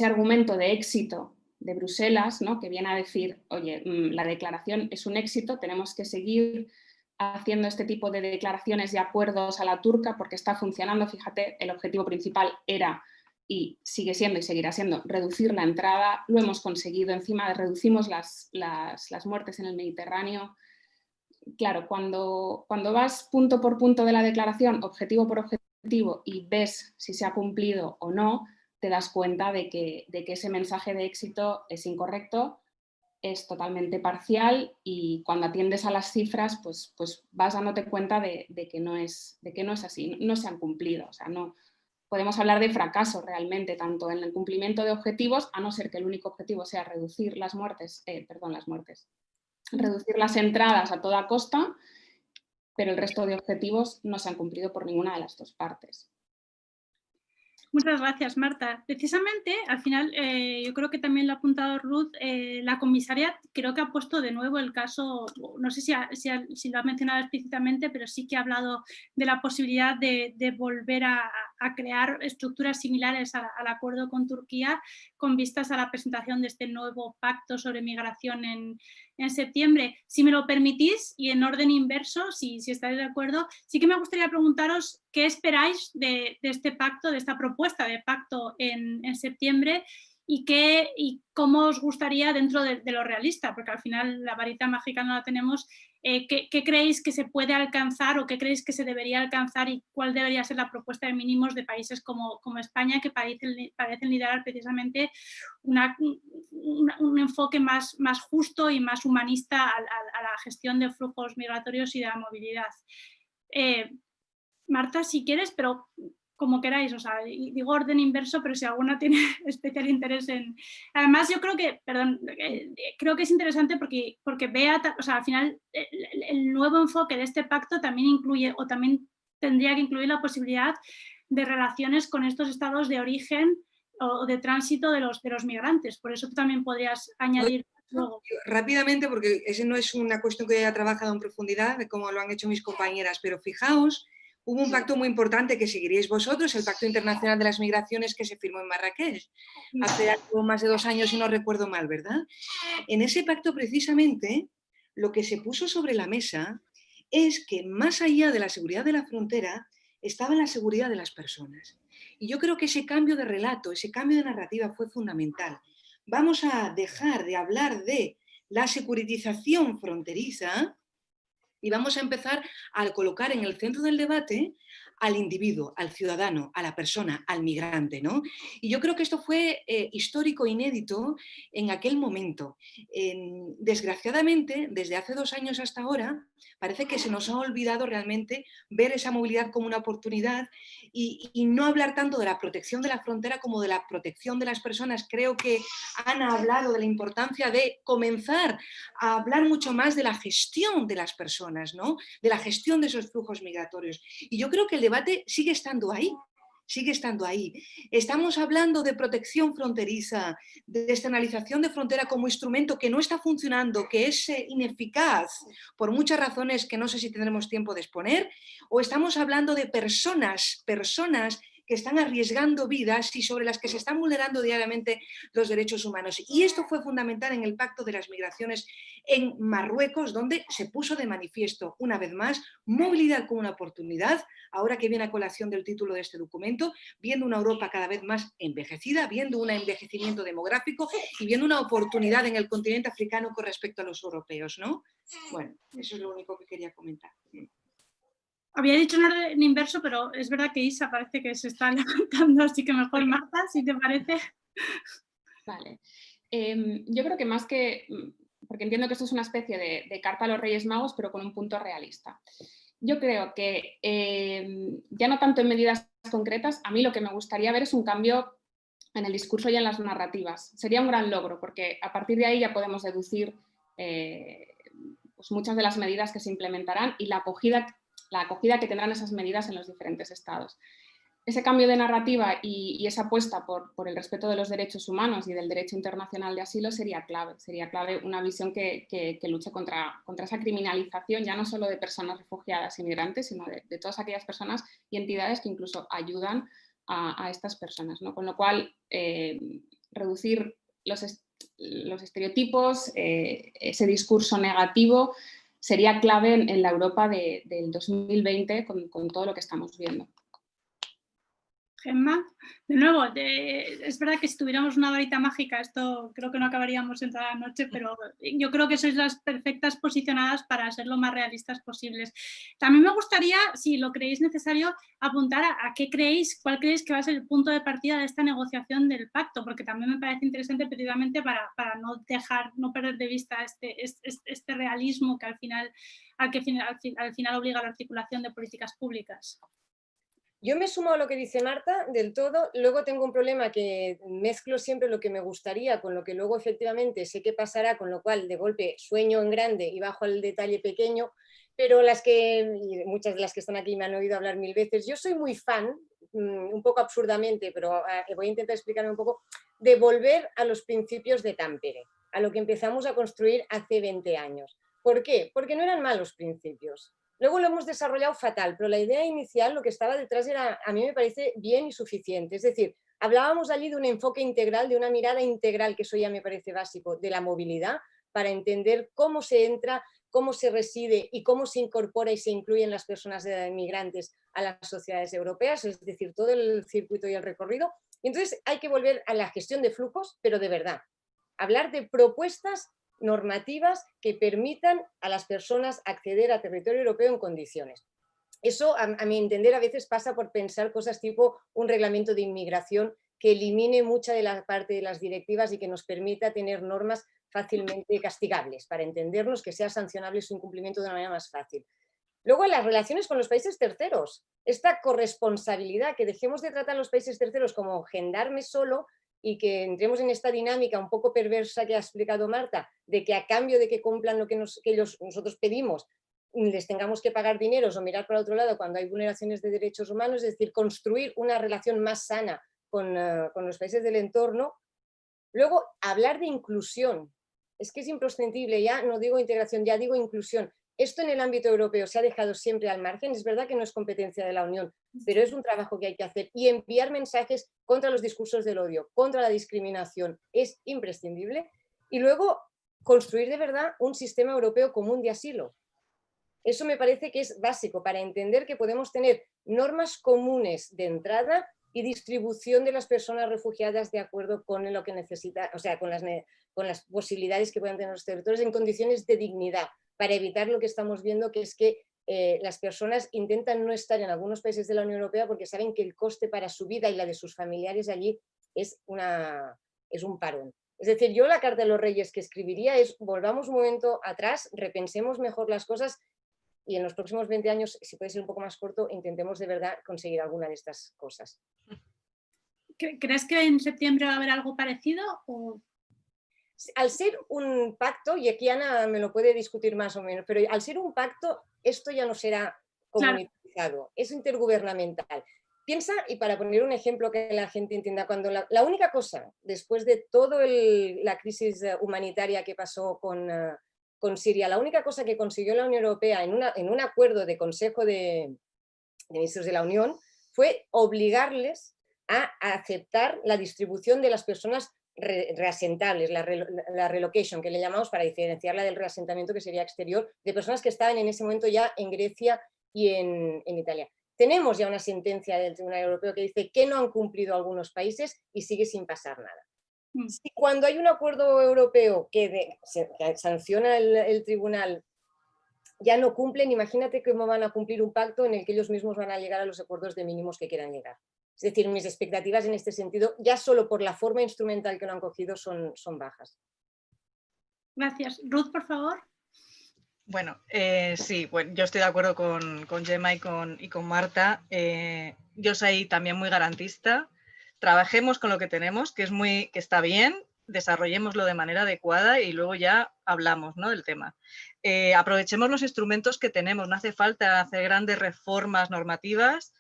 Speaker 6: argumento de éxito de Bruselas, ¿no? Que viene a decir, oye, la declaración es un éxito, tenemos que seguir haciendo este tipo de declaraciones y acuerdos a la turca porque está funcionando. Fíjate, el objetivo principal era y sigue siendo y seguirá siendo reducir la entrada, lo hemos conseguido, encima reducimos las muertes en el Mediterráneo. Claro, cuando vas punto por punto de la declaración, objetivo por objetivo, y ves si se ha cumplido o no, te das cuenta de que ese mensaje de éxito es incorrecto, es totalmente parcial, y cuando atiendes a las cifras, pues vas dándote cuenta de que no es así, no se han cumplido. O sea, no podemos hablar de fracaso realmente, tanto en el cumplimiento de objetivos, a no ser que el único objetivo sea reducir reducir las entradas a toda costa, pero el resto de objetivos no se han cumplido por ninguna de las dos partes.
Speaker 1: Muchas gracias, Marta. Precisamente, al final, yo creo que también lo ha apuntado Ruth, la comisaria creo que ha puesto de nuevo el caso, no sé si lo ha mencionado explícitamente, pero sí que ha hablado de la posibilidad de volver a crear estructuras similares al acuerdo con Turquía, con vistas a la presentación de este nuevo pacto sobre migración en septiembre. Si me lo permitís, y en orden inverso, si estáis de acuerdo, sí que me gustaría preguntaros qué esperáis de este pacto, de esta propuesta de pacto en septiembre, y cómo os gustaría dentro de lo realista, porque al final la varita mágica no la tenemos. ¿Qué creéis que se puede alcanzar o qué creéis que se debería alcanzar, y cuál debería ser la propuesta de mínimos de países como España, que parecen liderar precisamente un enfoque más justo y más humanista a la gestión de flujos migratorios y de la movilidad? Marta, si quieres, pero como queráis, o sea, digo orden inverso, pero si alguna tiene especial interés en... Además, yo creo que, creo que es interesante porque vea, o sea, al final el nuevo enfoque de este pacto también incluye, o también tendría que incluir, la posibilidad de relaciones con estos estados de origen o de tránsito de los migrantes. Por eso tú también podrías añadir luego.
Speaker 2: Rápidamente, porque ese no es una cuestión que haya trabajado en profundidad, de cómo lo han hecho mis compañeras, pero fijaos, hubo un pacto muy importante que seguiríais vosotros, el Pacto Internacional de las Migraciones, que se firmó en Marrakech hace algo más de 2 años, si no recuerdo mal, ¿verdad? En ese pacto, precisamente, lo que se puso sobre la mesa es que más allá de la seguridad de la frontera estaba la seguridad de las personas. Y yo creo que ese cambio de relato, ese cambio de narrativa fue fundamental. Vamos a dejar de hablar de la securitización fronteriza y vamos a empezar a colocar en el centro del debate al individuo, al ciudadano, a la persona, al migrante, ¿no? Y yo creo que esto fue histórico, inédito en aquel momento. Desgraciadamente, desde hace 2 años hasta ahora, parece que se nos ha olvidado realmente ver esa movilidad como una oportunidad y no hablar tanto de la protección de la frontera como de la protección de las personas. Creo que Ana ha hablado de la importancia de comenzar a hablar mucho más de la gestión de las personas, ¿no? De la gestión de esos flujos migratorios. Y yo creo que el debate sigue estando ahí. Sigue estando ahí. Estamos hablando de protección fronteriza, de externalización de frontera como instrumento que no está funcionando, que es ineficaz por muchas razones que no sé si tendremos tiempo de exponer, o estamos hablando de personas que están arriesgando vidas y sobre las que se están vulnerando diariamente los derechos humanos. Y esto fue fundamental en el Pacto de las Migraciones en Marruecos, donde se puso de manifiesto, una vez más, movilidad como una oportunidad, ahora que viene a colación del título de este documento, viendo una Europa cada vez más envejecida, viendo un envejecimiento demográfico y viendo una oportunidad en el continente africano con respecto a los europeos, ¿no? Bueno, eso es lo único que quería comentar.
Speaker 1: Había dicho en orden inverso, pero es verdad que Isa parece que se está levantando, así que mejor, Marta, si te parece.
Speaker 6: Vale. Yo creo que más que... porque entiendo que esto es una especie de carta a los Reyes Magos, pero con un punto realista. Yo creo que ya no tanto en medidas concretas, a mí lo que me gustaría ver es un cambio en el discurso y en las narrativas. Sería un gran logro, porque a partir de ahí ya podemos deducir pues muchas de las medidas que se implementarán y la acogida la acogida que tendrán esas medidas en los diferentes estados. Ese cambio de narrativa y esa apuesta por el respeto de los derechos humanos y del derecho internacional de asilo sería clave una visión que luche contra esa criminalización, ya no solo de personas refugiadas y migrantes, sino de todas aquellas personas y entidades que incluso ayudan a estas personas, ¿no? Con lo cual, reducir los estereotipos, ese discurso negativo, sería clave en la Europa del 2020 con todo lo que estamos viendo.
Speaker 1: Gemma, de nuevo, es verdad que si tuviéramos una varita mágica, esto creo que no acabaríamos en toda la noche, pero yo creo que sois las perfectas posicionadas para ser lo más realistas posibles. También me gustaría, si lo creéis necesario, apuntar a cuál creéis que va a ser el punto de partida de esta negociación del pacto, porque también me parece interesante precisamente para no perder de vista este realismo que al final obliga a la articulación de políticas públicas.
Speaker 5: Yo me sumo a lo que dice Marta del todo, luego tengo un problema que mezclo siempre lo que me gustaría con lo que luego efectivamente sé que pasará, con lo cual de golpe sueño en grande y bajo al detalle pequeño, pero muchas de las que están aquí me han oído hablar 1000 veces, yo soy muy fan, un poco absurdamente, pero voy a intentar explicarme un poco, de volver a los principios de Tampere, a lo que empezamos a construir hace 20 años. ¿Por qué? Porque no eran malos principios. Luego lo hemos desarrollado fatal, pero la idea inicial, lo que estaba detrás era, a mí me parece bien y suficiente. Es decir, hablábamos allí de un enfoque integral, de una mirada integral, que eso ya me parece básico, de la movilidad, para entender cómo se entra, cómo se reside y cómo se incorpora y se incluyen las personas migrantes a las sociedades europeas, es decir, todo el circuito y el recorrido. Y entonces hay que volver a la gestión de flujos, pero de verdad. Hablar de propuestas normativas que permitan a las personas acceder a territorio europeo en condiciones. Eso, a mi entender, a veces pasa por pensar cosas tipo un reglamento de inmigración que elimine mucha de la parte de las directivas y que nos permita tener normas fácilmente castigables, para entendernos, que sea sancionable su incumplimiento de una manera más fácil. Luego, en las relaciones con los países terceros, esta corresponsabilidad, que dejemos de tratar a los países terceros como gendarme solo, y que entremos en esta dinámica un poco perversa que ha explicado Marta, de que a cambio de que cumplan lo que nosotros pedimos, les tengamos que pagar dineros o mirar para otro lado cuando hay vulneraciones de derechos humanos, es decir, construir una relación más sana con los países del entorno. Luego, hablar de inclusión. Es que es imprescindible, ya no digo integración, ya digo inclusión. Esto en el ámbito europeo se ha dejado siempre al margen, es verdad que no es competencia de la Unión, pero es un trabajo que hay que hacer, y enviar mensajes contra los discursos del odio, contra la discriminación, es imprescindible. Y luego, construir de verdad un sistema europeo común de asilo. Eso me parece que es básico para entender que podemos tener normas comunes de entrada y distribución de las personas refugiadas de acuerdo con lo que necesita, o sea, con las posibilidades que puedan tener los territorios en condiciones de dignidad, para evitar lo que estamos viendo, que es que las personas intentan no estar en algunos países de la Unión Europea porque saben que el coste para su vida y la de sus familiares allí es un parón. Es decir, yo la Carta de los Reyes que escribiría es: volvamos un momento atrás, repensemos mejor las cosas y en los próximos 20 años, si puede ser un poco más corto, intentemos de verdad conseguir alguna de estas cosas.
Speaker 1: ¿Crees que en septiembre va a haber algo parecido? ¿O?
Speaker 5: Al ser un pacto, y aquí Ana me lo puede discutir más o menos, pero al ser un pacto, esto ya no será comunitarizado, claro. Es intergubernamental. Piensa, y para poner un ejemplo que la gente entienda, cuando la única cosa, después de toda la crisis humanitaria que pasó con Siria, la única cosa que consiguió la Unión Europea en un acuerdo de Consejo de Ministros de la Unión fue obligarles a aceptar la distribución de las personas reasentables, la relocation, que le llamamos, para diferenciarla del reasentamiento, que sería exterior, de personas que estaban en ese momento ya en Grecia y en Italia. Tenemos ya una sentencia del Tribunal Europeo que dice que no han cumplido algunos países y sigue sin pasar nada. Si cuando hay un acuerdo europeo que sanciona el tribunal ya no cumplen, imagínate cómo van a cumplir un pacto en el que ellos mismos van a llegar a los acuerdos de mínimos que quieran llegar. Es decir, mis expectativas en este sentido, ya solo por la forma instrumental que lo han cogido, son bajas.
Speaker 1: Gracias. Ruth, por favor.
Speaker 4: Bueno, sí, bueno, yo estoy de acuerdo con Gemma y con Marta. Yo soy también muy garantista. Trabajemos con lo que tenemos, que está bien, desarrollémoslo de manera adecuada y luego ya hablamos, ¿no?, del tema. Aprovechemos los instrumentos que tenemos, no hace falta hacer grandes reformas normativas,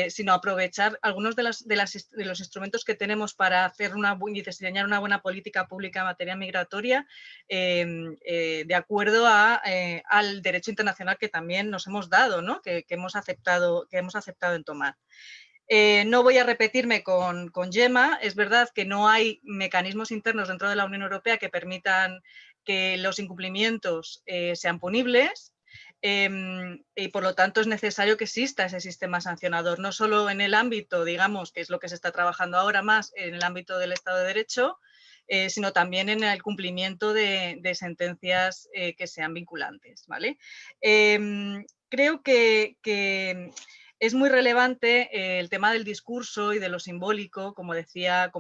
Speaker 4: sino aprovechar algunos de los instrumentos que tenemos para hacer y diseñar una buena política pública en materia migratoria, de acuerdo al derecho internacional que también nos hemos dado, ¿no?, que hemos aceptado en tomar. No voy a repetirme con Gemma, es verdad que no hay mecanismos internos dentro de la Unión Europea que permitan que los incumplimientos sean punibles, y por lo tanto es necesario que exista ese sistema sancionador, no solo en el ámbito, digamos, que es lo que se está trabajando ahora más, en el ámbito del Estado de Derecho, sino también en el cumplimiento de sentencias que sean vinculantes, ¿vale? Creo que es muy relevante el tema del discurso y de lo simbólico, como decía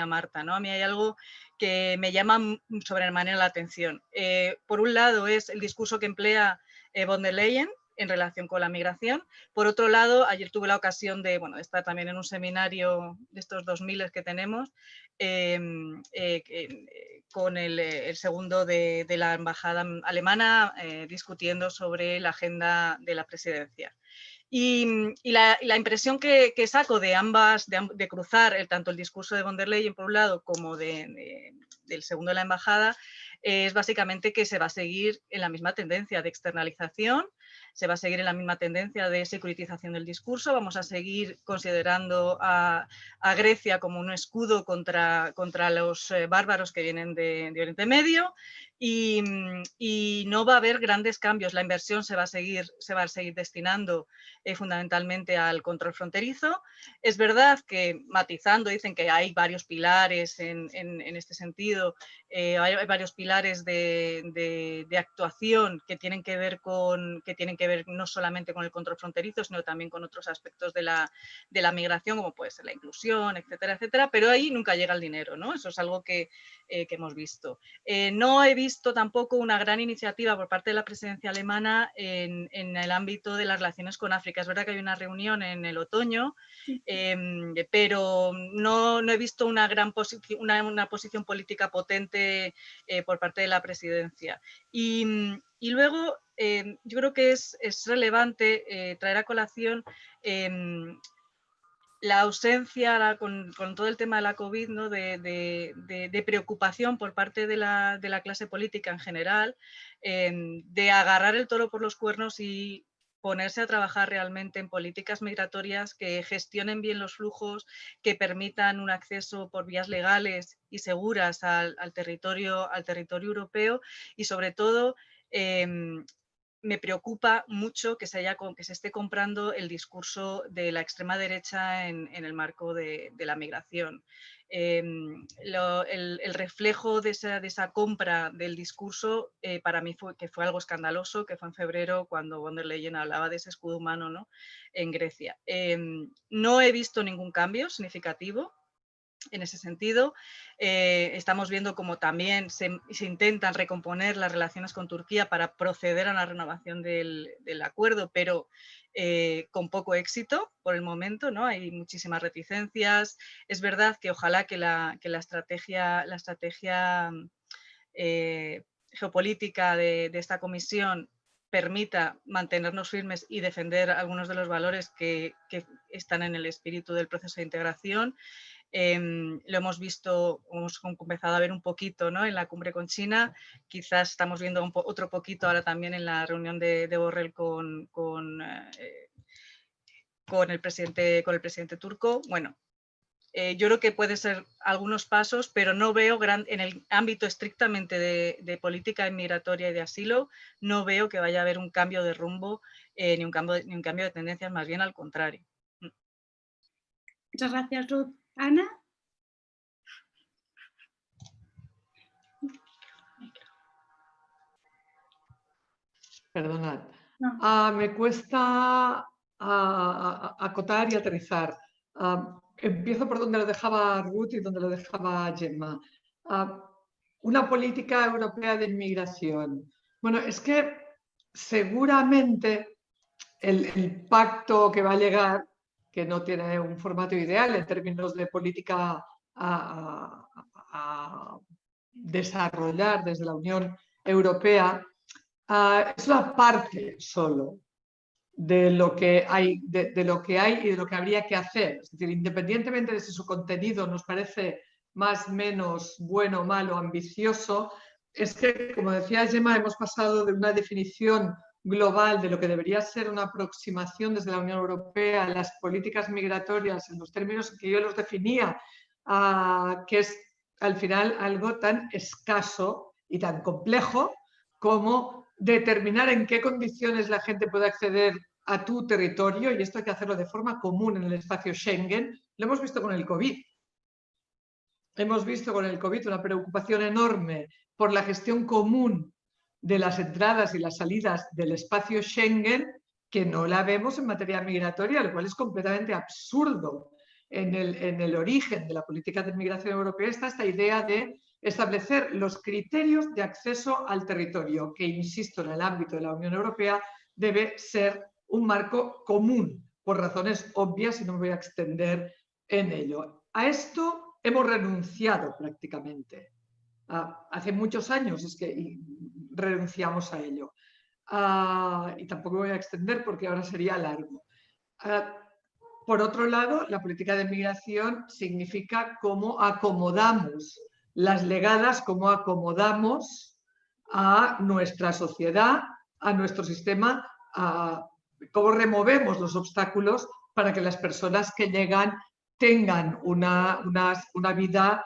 Speaker 4: Marta, ¿no? A mí hay algo que me llama sobremanera la atención. Por un lado es el discurso que emplea von der Leyen en relación con la migración. Por otro lado, ayer tuve la ocasión de estar también en un seminario de estos 2000 que tenemos, con el segundo de la embajada alemana, discutiendo sobre la agenda de la presidencia. Y la impresión que saco de ambas, de cruzar tanto el discurso de von der Leyen por un lado como del segundo de la embajada, es básicamente que se va a seguir en la misma tendencia de externalización, se va a seguir en la misma tendencia de securitización del discurso, vamos a seguir considerando a Grecia como un escudo contra los bárbaros que vienen de Oriente Medio, y no va a haber grandes cambios. La inversión se va a seguir destinando fundamentalmente al control fronterizo. Es verdad que, matizando, dicen que hay varios pilares en este sentido, hay varios pilares de actuación que tienen que ver no solamente con el control fronterizo, sino también con otros aspectos de la migración, como puede ser la inclusión, etcétera, etcétera, pero ahí nunca llega el dinero, ¿no? Eso es algo que hemos visto. No he visto tampoco una gran iniciativa por parte de la presidencia alemana en el ámbito de las relaciones con África. Es verdad que hay una reunión en el otoño, pero no he visto una posición política potente por parte de la presidencia. Y luego yo creo que es relevante traer a colación la ausencia con todo el tema de la COVID, ¿no?, de preocupación por parte de la clase política en general, de agarrar el toro por los cuernos y ponerse a trabajar realmente en políticas migratorias que gestionen bien los flujos, que permitan un acceso por vías legales y seguras al territorio europeo, y sobre todo me preocupa mucho que se esté comprando el discurso de la extrema derecha en el marco de la migración. El reflejo de esa compra del discurso para mí fue algo escandaloso, que fue en febrero cuando von der Leyen hablaba de ese escudo humano, ¿no?, en Grecia. No he visto ningún cambio significativo en ese sentido. Estamos viendo cómo también se intentan recomponer las relaciones con Turquía para proceder a la renovación del acuerdo, pero con poco éxito por el momento, ¿no? Hay muchísimas reticencias. Es verdad que ojalá que la estrategia geopolítica de esta comisión permita mantenernos firmes y defender algunos de los valores que están en el espíritu del proceso de integración. Lo hemos visto, hemos empezado a ver un poquito, ¿no?, en la cumbre con China, quizás estamos viendo otro poquito ahora también en la reunión de Borrell con el presidente turco. Bueno, yo creo que pueden ser algunos pasos, pero no veo en el ámbito estrictamente de política migratoria y de asilo, no veo que vaya a haber un cambio de rumbo ni un cambio de tendencias, más bien al contrario.
Speaker 1: Muchas gracias, Ruth. Ana.
Speaker 3: Perdonad.
Speaker 1: No.
Speaker 3: Me cuesta acotar y aterrizar. Empiezo por donde lo dejaba Ruth y donde lo dejaba Gemma. Una política europea de inmigración. Bueno, es que seguramente el pacto que va a llegar, que no tiene un formato ideal en términos de política a desarrollar desde la Unión Europea es una parte solo de lo que hay, de lo que hay y de lo que habría que hacer. Es decir, independientemente de si su contenido nos parece más o menos bueno, malo, ambicioso, es que, como decía Gemma, hemos pasado de una definición global de lo que debería ser una aproximación desde la Unión Europea a las políticas migratorias en los términos que yo los definía, que es al final algo tan escaso y tan complejo como determinar en qué condiciones la gente puede acceder a tu territorio, y esto hay que hacerlo de forma común en el espacio Schengen. Lo hemos visto con el COVID. Hemos visto con el COVID una preocupación enorme por la gestión común de las entradas y las salidas del espacio Schengen, que no la vemos en materia migratoria, lo cual es completamente absurdo. En el origen de la política de migración europea está esta idea de establecer los criterios de acceso al territorio, que, insisto, en el ámbito de la Unión Europea debe ser un marco común, por razones obvias, y no me voy a extender en ello. A esto hemos renunciado prácticamente. Hace muchos años es que renunciamos a ello. Y tampoco me voy a extender porque ahora sería largo. Por otro lado, la política de migración significa cómo acomodamos las legadas, cómo acomodamos a nuestra sociedad, a nuestro sistema, cómo removemos los obstáculos para que las personas que llegan tengan una vida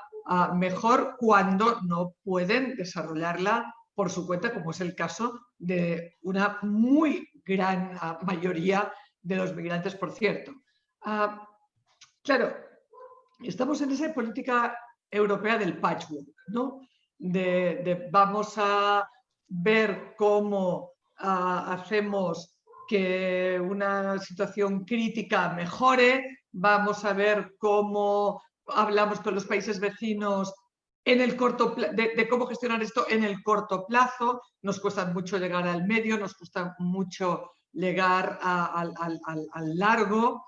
Speaker 3: mejor cuando no pueden desarrollarla por su cuenta, como es el caso de una muy gran mayoría de los migrantes, por cierto. Claro, estamos en esa política europea del patchwork, ¿no? Vamos a ver cómo hacemos que una situación crítica mejore, vamos a ver cómo hablamos con los países vecinos en el corto de cómo gestionar esto en el corto plazo. Nos cuesta mucho llegar al medio, nos cuesta mucho llegar al largo,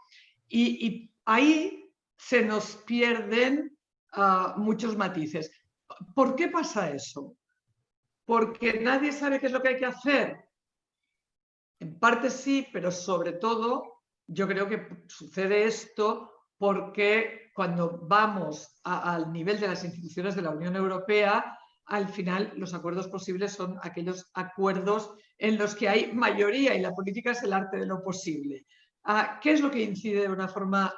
Speaker 3: y ahí se nos pierden muchos matices. ¿Por qué pasa eso? ¿Porque nadie sabe qué es lo que hay que hacer? En parte sí, pero sobre todo yo creo que sucede esto porque cuando vamos al nivel de las instituciones de la Unión Europea, al final los acuerdos posibles son aquellos acuerdos en los que hay mayoría, y la política es el arte de lo posible. ¿Qué es lo que incide de una forma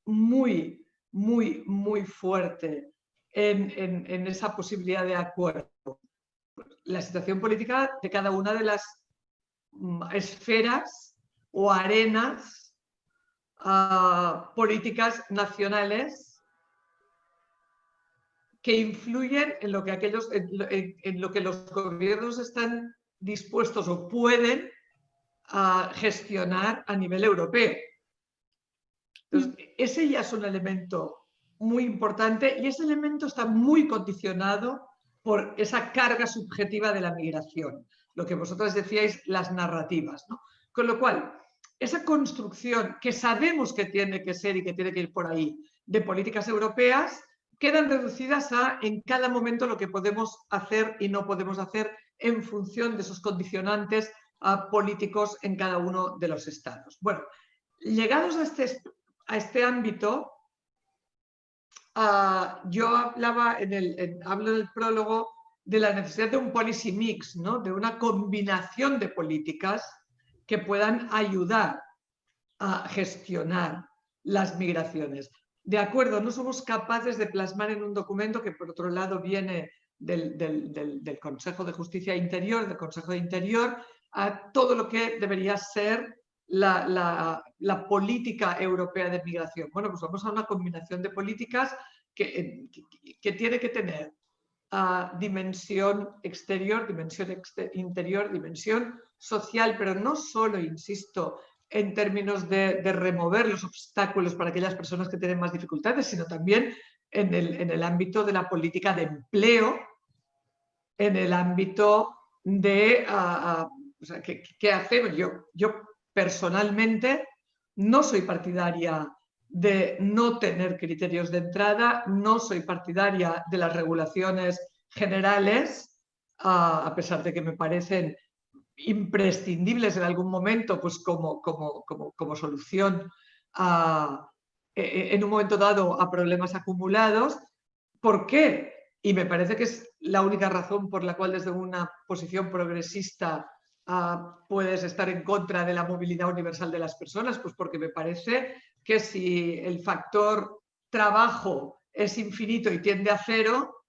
Speaker 3: muy, muy, muy fuerte en esa posibilidad de acuerdo? La situación política de cada una de las esferas o arenas políticas nacionales que influyen en lo que los gobiernos están dispuestos o pueden gestionar a nivel europeo. Entonces, ese ya es un elemento muy importante, y ese elemento está muy condicionado por esa carga subjetiva de la migración, lo que vosotras decíais, las narrativas, ¿no? Con lo cual, esa construcción que sabemos que tiene que ser y que tiene que ir por ahí de políticas europeas, quedan reducidas a en cada momento lo que podemos hacer y no podemos hacer en función de esos condicionantes políticos en cada uno de los estados. Bueno, llegados a este ámbito, yo hablo en el prólogo de la necesidad de un policy mix, ¿no? De una combinación de políticas que puedan ayudar a gestionar las migraciones. De acuerdo, no somos capaces de plasmar en un documento que, por otro lado, viene del Consejo de Justicia e Interior, del Consejo de Interior, a todo lo que debería ser la política europea de migración. Bueno, pues vamos a una combinación de políticas que tiene que tener dimensión exterior, dimensión interior, dimensión social, pero no solo, insisto, en términos de remover los obstáculos para aquellas personas que tienen más dificultades, sino también en el ámbito de la política de empleo, en el ámbito de o sea, ¿qué hacemos? Yo personalmente no soy partidaria de no tener criterios de entrada, no soy partidaria de las regulaciones generales, a pesar de que me parecen imprescindibles en algún momento, pues como solución en un momento dado a problemas acumulados. ¿Por qué? Y me parece que es la única razón por la cual desde una posición progresista puedes estar en contra de la movilidad universal de las personas, pues porque me parece que si el factor trabajo es infinito y tiende a cero,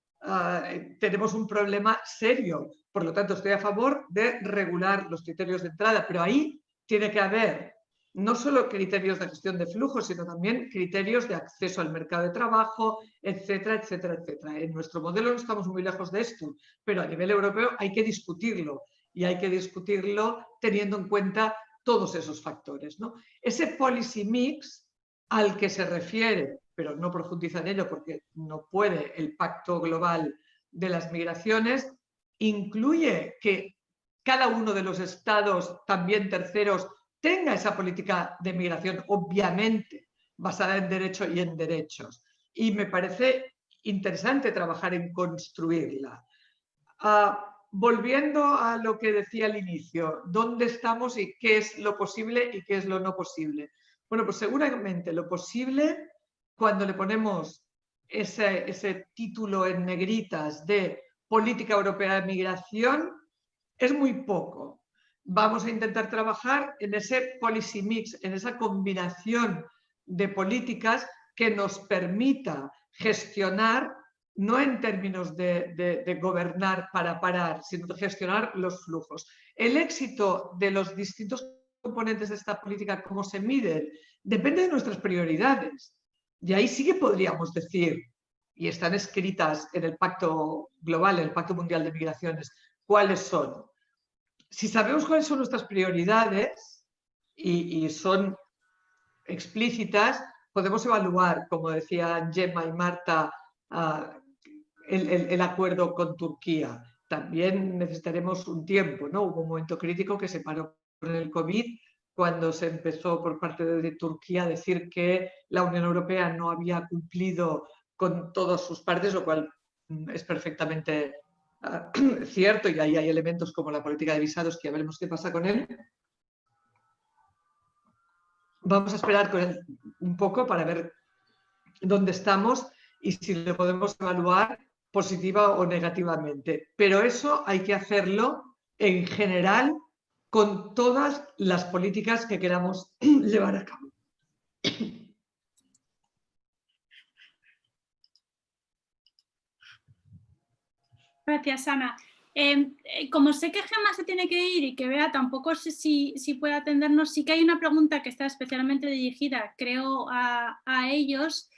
Speaker 3: tenemos un problema serio. Por lo tanto, estoy a favor de regular los criterios de entrada, pero ahí tiene que haber no solo criterios de gestión de flujos, sino también criterios de acceso al mercado de trabajo, etcétera, etcétera, etcétera. En nuestro modelo no estamos muy lejos de esto, pero a nivel europeo hay que discutirlo, y hay que discutirlo teniendo en cuenta todos esos factores, ¿no? Ese policy mix al que se refiere, pero no profundiza en ello porque no puede el Pacto Global de las Migraciones, incluye que cada uno de los estados, también terceros, tenga esa política de migración, obviamente, basada en derecho y en derechos. Y me parece interesante trabajar en construirla. Volviendo a lo que decía al inicio, ¿dónde estamos y qué es lo posible y qué es lo no posible? Bueno, pues seguramente lo posible, cuando le ponemos ese título en negritas de Política Europea de Migración, es muy poco. Vamos a intentar trabajar en ese policy mix, en esa combinación de políticas que nos permita gestionar, no en términos de gobernar para parar, sino de gestionar los flujos. El éxito de los distintos componentes de esta política, cómo se miden, depende de nuestras prioridades. Y ahí sí que podríamos decir, y están escritas en el Pacto Global, en el Pacto Mundial de Migraciones, cuáles son. Si sabemos cuáles son nuestras prioridades y son explícitas, podemos evaluar, como decían Gemma y Marta, el acuerdo con Turquía. También necesitaremos un tiempo, ¿no? Hubo un momento crítico que se paró con el COVID, cuando se empezó por parte de Turquía a decir que la Unión Europea no había cumplido con todas sus partes, lo cual es perfectamente cierto, y ahí hay elementos como la política de visados que ya veremos qué pasa con él. Vamos a esperar con él un poco para ver dónde estamos y si lo podemos evaluar positiva o negativamente. Pero eso hay que hacerlo en general con todas las políticas que queramos llevar a cabo.
Speaker 1: Gracias, Ana. Como sé que Gemma se tiene que ir y que Bea tampoco sé si puede atendernos, sí que hay una pregunta que está especialmente dirigida, creo, a ellos,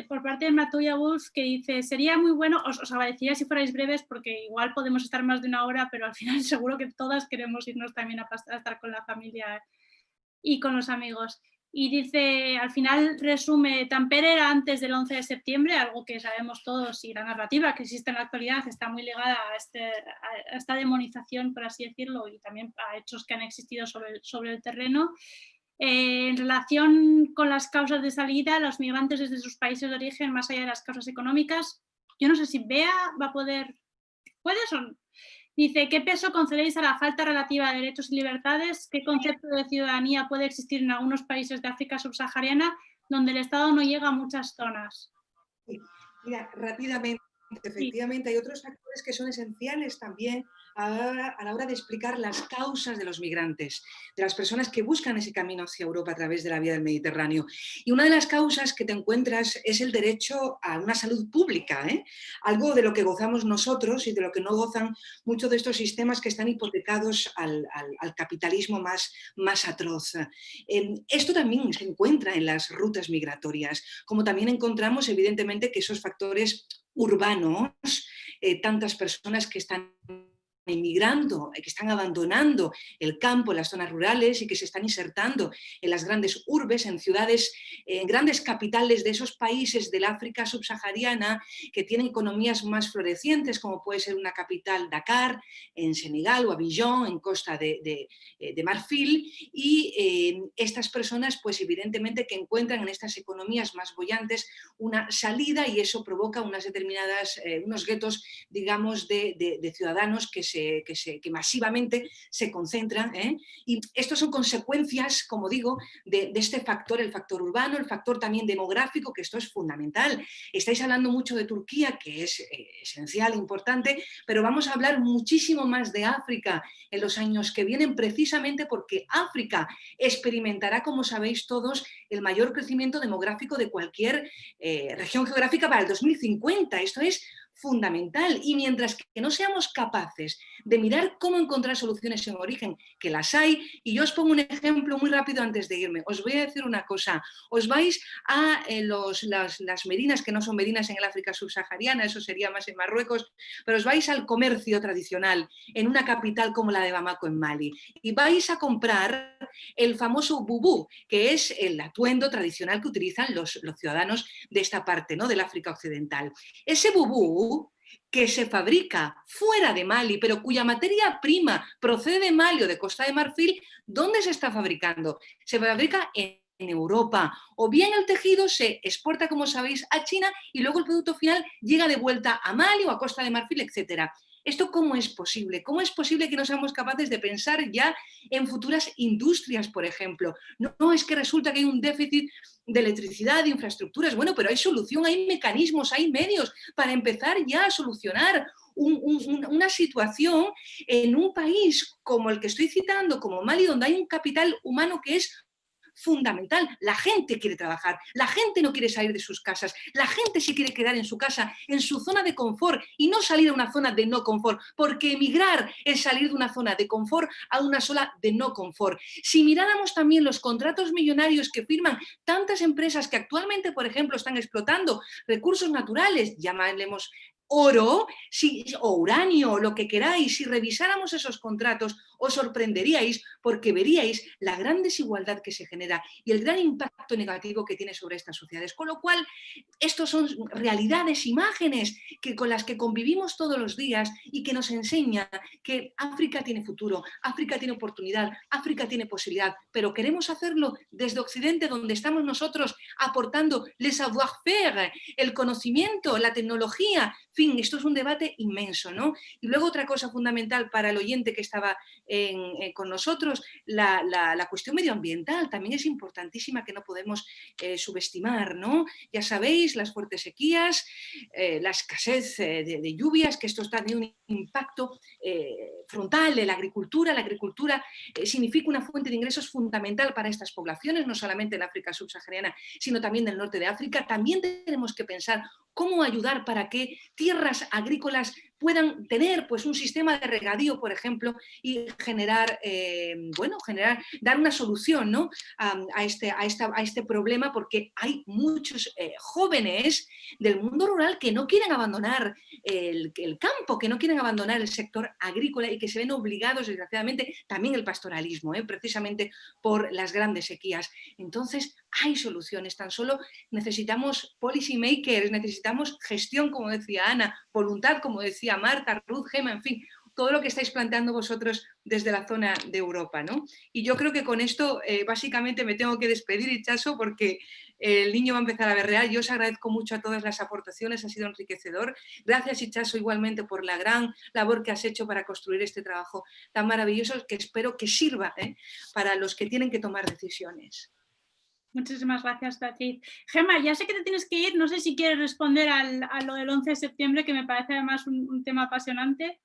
Speaker 1: por parte de Matuya Wolf, que dice, sería muy bueno, os agradecería si fuerais breves, porque igual podemos estar más de una hora, pero al final seguro que todas queremos irnos también a estar con la familia y con los amigos. Y dice, al final resume, Tampere era antes del 11 de septiembre, algo que sabemos todos, y la narrativa que existe en la actualidad está muy ligada a esta demonización, por así decirlo, y también a hechos que han existido sobre el terreno. En relación con las causas de salida, los migrantes desde sus países de origen, más allá de las causas económicas, yo no sé si Bea va a poder, ¿puedes o no? Dice, ¿qué peso concedéis a la falta relativa de derechos y libertades? ¿Qué concepto de ciudadanía puede existir en algunos países de África subsahariana donde el Estado no llega a muchas zonas?
Speaker 2: Sí. Mira, rápidamente, efectivamente, hay otros factores que son esenciales también a la hora de explicar las causas de los migrantes, de las personas que buscan ese camino hacia Europa a través de la vía del Mediterráneo. Y una de las causas que te encuentras es el derecho a una salud pública, algo de lo que gozamos nosotros y de lo que no gozan muchos de estos sistemas que están hipotecados al capitalismo más atroz. Esto también se encuentra en las rutas migratorias, como también encontramos evidentemente que esos factores urbanos, tantas personas que están emigrando, que están abandonando el campo, las zonas rurales y que se están insertando en las grandes urbes, en ciudades, en grandes capitales de esos países del África subsahariana que tienen economías más florecientes, como puede ser una capital, Dakar, en Senegal, o Abidjan, en Costa de Marfil, y estas personas, pues evidentemente que encuentran en estas economías más bollantes una salida, y eso provoca unas determinadas, unos guetos, digamos, de ciudadanos que masivamente se concentran, y estos son consecuencias, como digo, de este factor, el factor urbano, el factor también demográfico, que esto es fundamental. Estáis hablando mucho de Turquía, que es esencial, importante, pero vamos a hablar muchísimo más de África en los años que vienen, precisamente porque África experimentará, como sabéis todos, el mayor crecimiento demográfico de cualquier región geográfica para el 2050. Esto es fundamental, y mientras que no seamos capaces de mirar cómo encontrar soluciones en origen, que las hay, y yo os pongo un ejemplo muy rápido antes de irme. Os voy a decir una cosa: os vais a las merinas, que no son merinas en el África subsahariana, eso sería más en Marruecos, pero os vais al comercio tradicional en una capital como la de Bamako, en Mali, y vais a comprar el famoso bubú, que es el atuendo tradicional que utilizan los ciudadanos de esta parte, ¿no?, del África occidental. Ese bubú, que se fabrica fuera de Mali, pero cuya materia prima procede de Mali o de Costa de Marfil, ¿dónde se está fabricando? Se fabrica en Europa, o bien el tejido se exporta, como sabéis, a China, y luego el producto final llega de vuelta a Mali o a Costa de Marfil, etc. ¿Esto cómo es posible? ¿Cómo es posible que no seamos capaces de pensar ya en futuras industrias, por ejemplo? No es que resulta que hay un déficit de electricidad, de infraestructuras. Bueno, pero hay solución, hay mecanismos, hay medios para empezar ya a solucionar una situación en un país como el que estoy citando, como Mali, donde hay un capital humano que es fundamental. La gente quiere trabajar, la gente no quiere salir de sus casas, la gente se quiere quedar en su casa, en su zona de confort, y no salir a una zona de no confort, porque emigrar es salir de una zona de confort a una sola de no confort. Si miráramos también los contratos millonarios que firman tantas empresas que actualmente, por ejemplo, están explotando recursos naturales, llamaremos oro o uranio, lo que queráis, si revisáramos esos contratos, os sorprenderíais, porque veríais la gran desigualdad que se genera y el gran impacto negativo que tiene sobre estas sociedades. Con lo cual, estos son realidades, imágenes con las que convivimos todos los días y que nos enseñan que África tiene futuro, África tiene oportunidad, África tiene posibilidad, pero queremos hacerlo desde Occidente, donde estamos nosotros aportando le savoir-faire, el conocimiento, la tecnología. En fin, esto es un debate inmenso, ¿no? Y luego otra cosa fundamental para el oyente que estaba con nosotros, la cuestión medioambiental también es importantísima, que no podemos subestimar, ¿no? Ya sabéis, las fuertes sequías, la escasez de lluvias, que esto está teniendo un impacto frontal en la agricultura. La agricultura significa una fuente de ingresos fundamental para estas poblaciones, no solamente en África subsahariana, sino también del norte de África. También tenemos que pensar cómo ayudar para que tierras agrícolas puedan tener, pues, un sistema de regadío, por ejemplo, y generar, dar una solución, ¿no?, a este problema, porque hay muchos jóvenes del mundo rural que no quieren abandonar el campo, que no quieren abandonar el sector agrícola, y que se ven obligados, desgraciadamente, también el pastoralismo, precisamente por las grandes sequías. Entonces, hay soluciones, tan solo necesitamos policy makers, necesitamos gestión, como decía Ana, voluntad, como decía Marta, Ruth, Gemma, en fin, todo lo que estáis planteando vosotros desde la zona de Europa, ¿no? Y yo creo que con esto básicamente me tengo que despedir, Itxaso, porque el niño va a empezar a berrear. Yo os agradezco mucho a todas las aportaciones, ha sido enriquecedor. Gracias, Itxaso, igualmente por la gran labor que has hecho para construir este trabajo tan maravilloso, que espero que sirva para los que tienen que tomar decisiones.
Speaker 1: Muchísimas gracias, Beatriz. Gemma, ya sé que te tienes que ir, no sé si quieres responder a lo del 11 de septiembre, que me parece además un tema apasionante.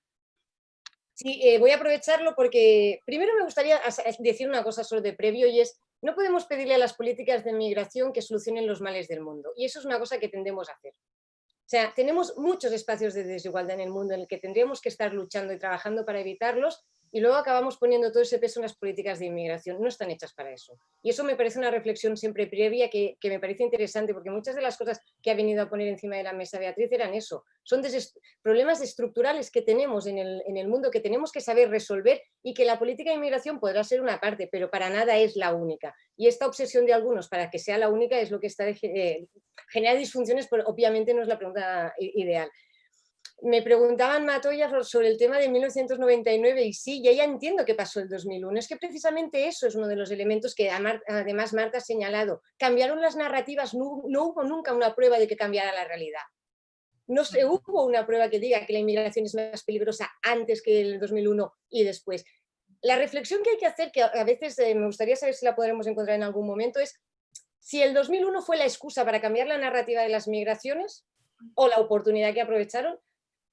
Speaker 5: Sí, voy a aprovecharlo porque primero me gustaría decir una cosa solo de previo, y es: no podemos pedirle a las políticas de migración que solucionen los males del mundo, y eso es una cosa que tendemos a hacer. O sea, tenemos muchos espacios de desigualdad en el mundo en el que tendríamos que estar luchando y trabajando para evitarlos, y luego acabamos poniendo todo ese peso en las políticas de inmigración. No están hechas para eso. Y eso me parece una reflexión siempre previa que me parece interesante, porque muchas de las cosas que ha venido a poner encima de la mesa Beatriz eran eso. Son problemas estructurales que tenemos en el mundo, que tenemos que saber resolver, y que la política de inmigración podrá ser una parte, pero para nada es la única. Y esta obsesión de algunos para que sea la única es lo que está genera disfunciones, pero obviamente no es la pregunta ideal. Me preguntaban, Matoya, sobre el tema de 1999 y sí, ya entiendo qué pasó el 2001. Es que precisamente eso es uno de los elementos que además Marta ha señalado. Cambiaron las narrativas, no hubo nunca una prueba de que cambiara la realidad. No hubo una prueba que diga que la inmigración es más peligrosa antes que el 2001 y después. La reflexión que hay que hacer, que a veces me gustaría saber si la podremos encontrar en algún momento, es si el 2001 fue la excusa para cambiar la narrativa de las migraciones o la oportunidad que aprovecharon,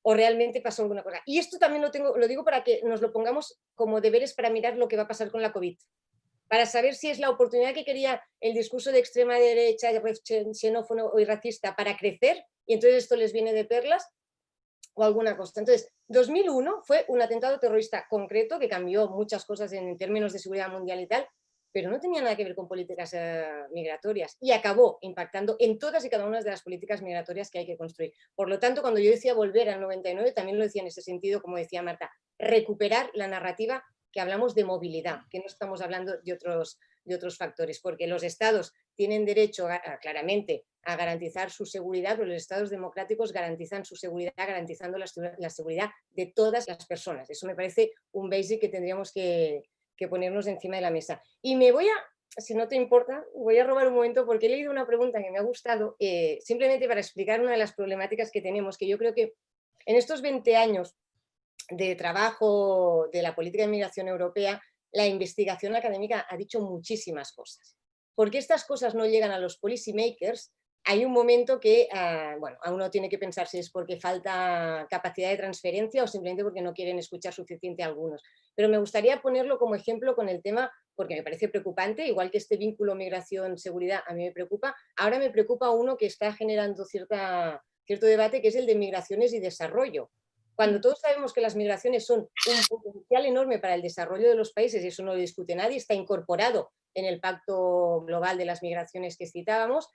Speaker 5: o realmente pasó alguna cosa. Y esto también lo digo para que nos lo pongamos como deberes para mirar lo que va a pasar con la COVID, para saber si es la oportunidad que quería el discurso de extrema derecha, xenófono y racista para crecer, y entonces esto les viene de perlas, o alguna cosa. Entonces, 2001 fue un atentado terrorista concreto que cambió muchas cosas en términos de seguridad mundial y tal, pero no tenía nada que ver con políticas migratorias, y acabó impactando en todas y cada una de las políticas migratorias que hay que construir. Por lo tanto, cuando yo decía volver al 99, también lo decía en ese sentido, como decía Marta, recuperar la narrativa que hablamos de movilidad, que no estamos hablando de otros factores, porque los estados tienen derecho claramente a garantizar su seguridad, pero los estados democráticos garantizan su seguridad, garantizando la seguridad de todas las personas. Eso me parece un basic que tendríamos que ponernos encima de la mesa. Y me voy si no te importa, voy a robar un momento porque he leído una pregunta que me ha gustado, simplemente para explicar una de las problemáticas que tenemos, que yo creo que en estos 20 años de trabajo de la política de inmigración europea, la investigación académica ha dicho muchísimas cosas. ¿Por qué estas cosas no llegan a los policy makers? Hay un momento que, bueno, a uno tiene que pensar si es porque falta capacidad de transferencia o simplemente porque no quieren escuchar suficiente a algunos. Pero me gustaría ponerlo como ejemplo con el tema, porque me parece preocupante, igual que este vínculo migración-seguridad a mí me preocupa. Ahora me preocupa uno que está generando cierto debate, que es el de migraciones y desarrollo. Cuando todos sabemos que las migraciones son un potencial enorme para el desarrollo de los países, y eso no lo discute nadie, está incorporado en el Pacto Global de las Migraciones que citábamos.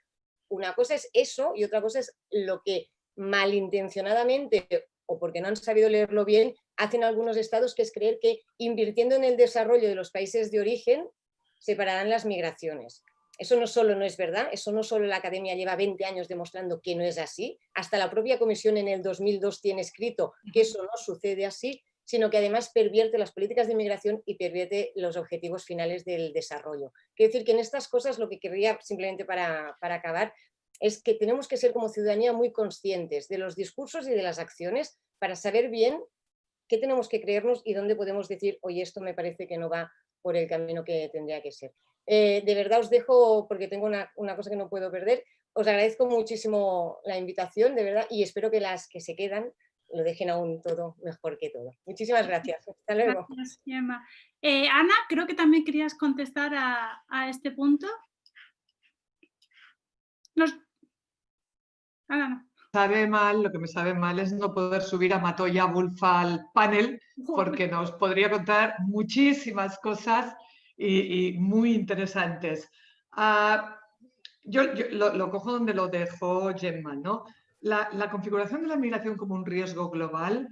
Speaker 5: Una cosa es eso y otra cosa es lo que malintencionadamente o porque no han sabido leerlo bien hacen algunos estados, que es creer que invirtiendo en el desarrollo de los países de origen se pararán las migraciones. Eso no solo no es verdad, eso no solo la academia lleva 20 años demostrando que no es así, hasta la propia comisión en el 2002 tiene escrito que eso no sucede así, sino que además pervierte las políticas de inmigración y pervierte los objetivos finales del desarrollo. Quiero decir que en estas cosas lo que querría, simplemente para acabar, es que tenemos que ser como ciudadanía muy conscientes de los discursos y de las acciones para saber bien qué tenemos que creernos y dónde podemos decir, oye, esto me parece que no va por el camino que tendría que ser. De verdad os dejo, porque tengo una cosa que no puedo perder. Os agradezco muchísimo la invitación, de verdad, y espero que las que se quedan lo dejen aún todo mejor que todo. Muchísimas gracias. Hasta luego.
Speaker 1: Gracias, Gemma. Ana, creo que también querías contestar a este punto. Ana.
Speaker 3: Lo que me sabe mal es no poder subir a Matoya Wolf al panel, porque nos podría contar muchísimas cosas y muy interesantes. Yo lo cojo donde lo dejó Gemma, ¿no? La configuración de la migración como un riesgo global,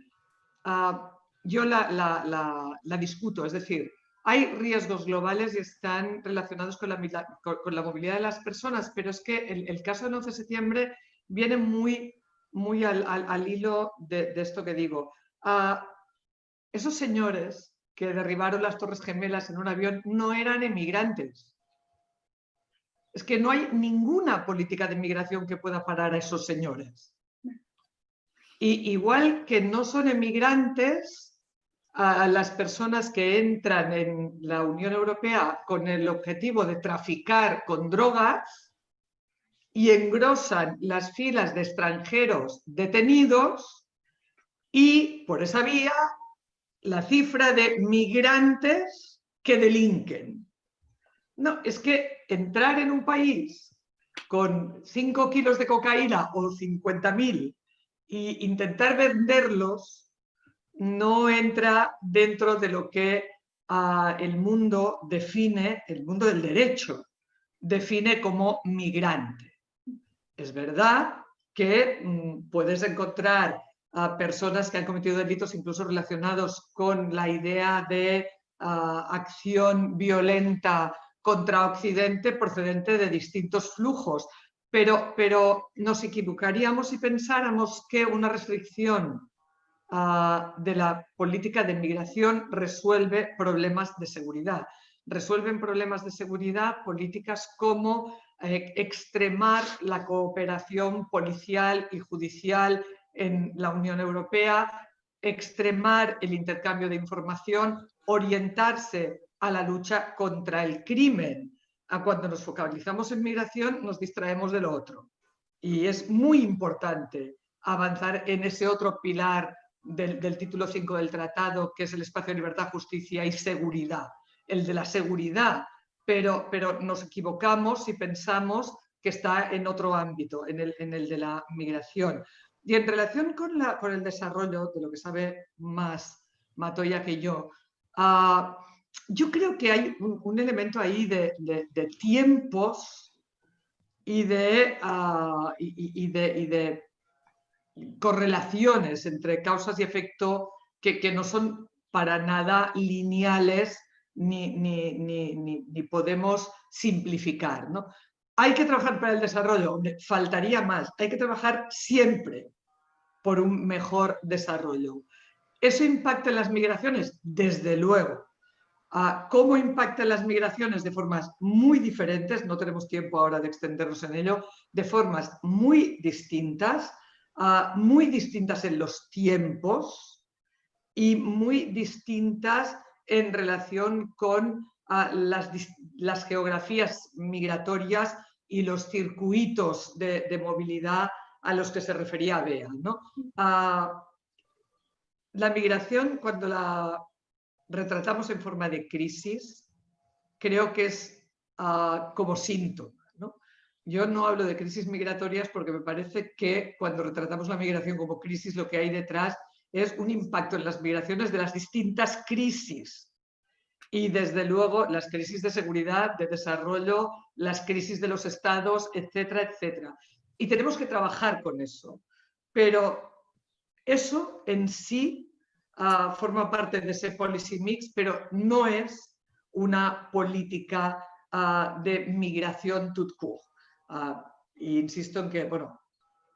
Speaker 3: yo la discuto, es decir, hay riesgos globales y están relacionados con la movilidad de las personas, pero es que el caso del 11 de septiembre viene muy al hilo de esto que digo. Esos señores que derribaron las Torres Gemelas en un avión no eran emigrantes. Es que no hay ninguna política de inmigración que pueda parar a esos señores. Y igual que no son emigrantes a las personas que entran en la Unión Europea con el objetivo de traficar con drogas y engrosan las filas de extranjeros detenidos, y por esa vía la cifra de migrantes que delinquen. No, es que entrar en un país con 5 kilos de cocaína o 50.000 e intentar venderlos no entra dentro de lo que el mundo define, el mundo del derecho, define como migrante. Es verdad que puedes encontrar a personas que han cometido delitos incluso relacionados con la idea de acción violenta contra Occidente procedente de distintos flujos, pero nos equivocaríamos si pensáramos que una restricción de la política de migración resuelve problemas de seguridad. Resuelven problemas de seguridad políticas como extremar la cooperación policial y judicial en la Unión Europea, extremar el intercambio de información, orientarse a la lucha contra el crimen. Cuando nos focalizamos en migración nos distraemos de lo otro. Y es muy importante avanzar en ese otro pilar del título 5 del tratado, que es el espacio de libertad, justicia y seguridad, el de la seguridad, pero nos equivocamos si pensamos que está en otro ámbito, en el de la migración. Y en relación con el desarrollo, de lo que sabe más Matoya que yo creo que hay un elemento ahí de tiempos y de correlaciones entre causas y efecto que no son para nada lineales ni podemos simplificar, ¿no? Hay que trabajar para el desarrollo, faltaría más, hay que trabajar siempre por un mejor desarrollo. ¿Eso impacta en las migraciones? Desde luego. ¿Cómo impactan las migraciones? De formas muy diferentes, no tenemos tiempo ahora de extendernos en ello, de formas muy distintas en los tiempos y muy distintas en relación con las geografías migratorias y los circuitos de movilidad a los que se refería Bea, ¿no? La migración, cuando la retratamos en forma de crisis, creo que es como síntoma, ¿no? Yo no hablo de crisis migratorias porque me parece que cuando retratamos la migración como crisis, lo que hay detrás es un impacto en las migraciones de las distintas crisis. Y desde luego las crisis de seguridad, de desarrollo, las crisis de los estados, etcétera, etcétera. Y tenemos que trabajar con eso. Pero eso en sí forma parte de ese policy mix, pero no es una política de migración tout court. Insisto en que, bueno,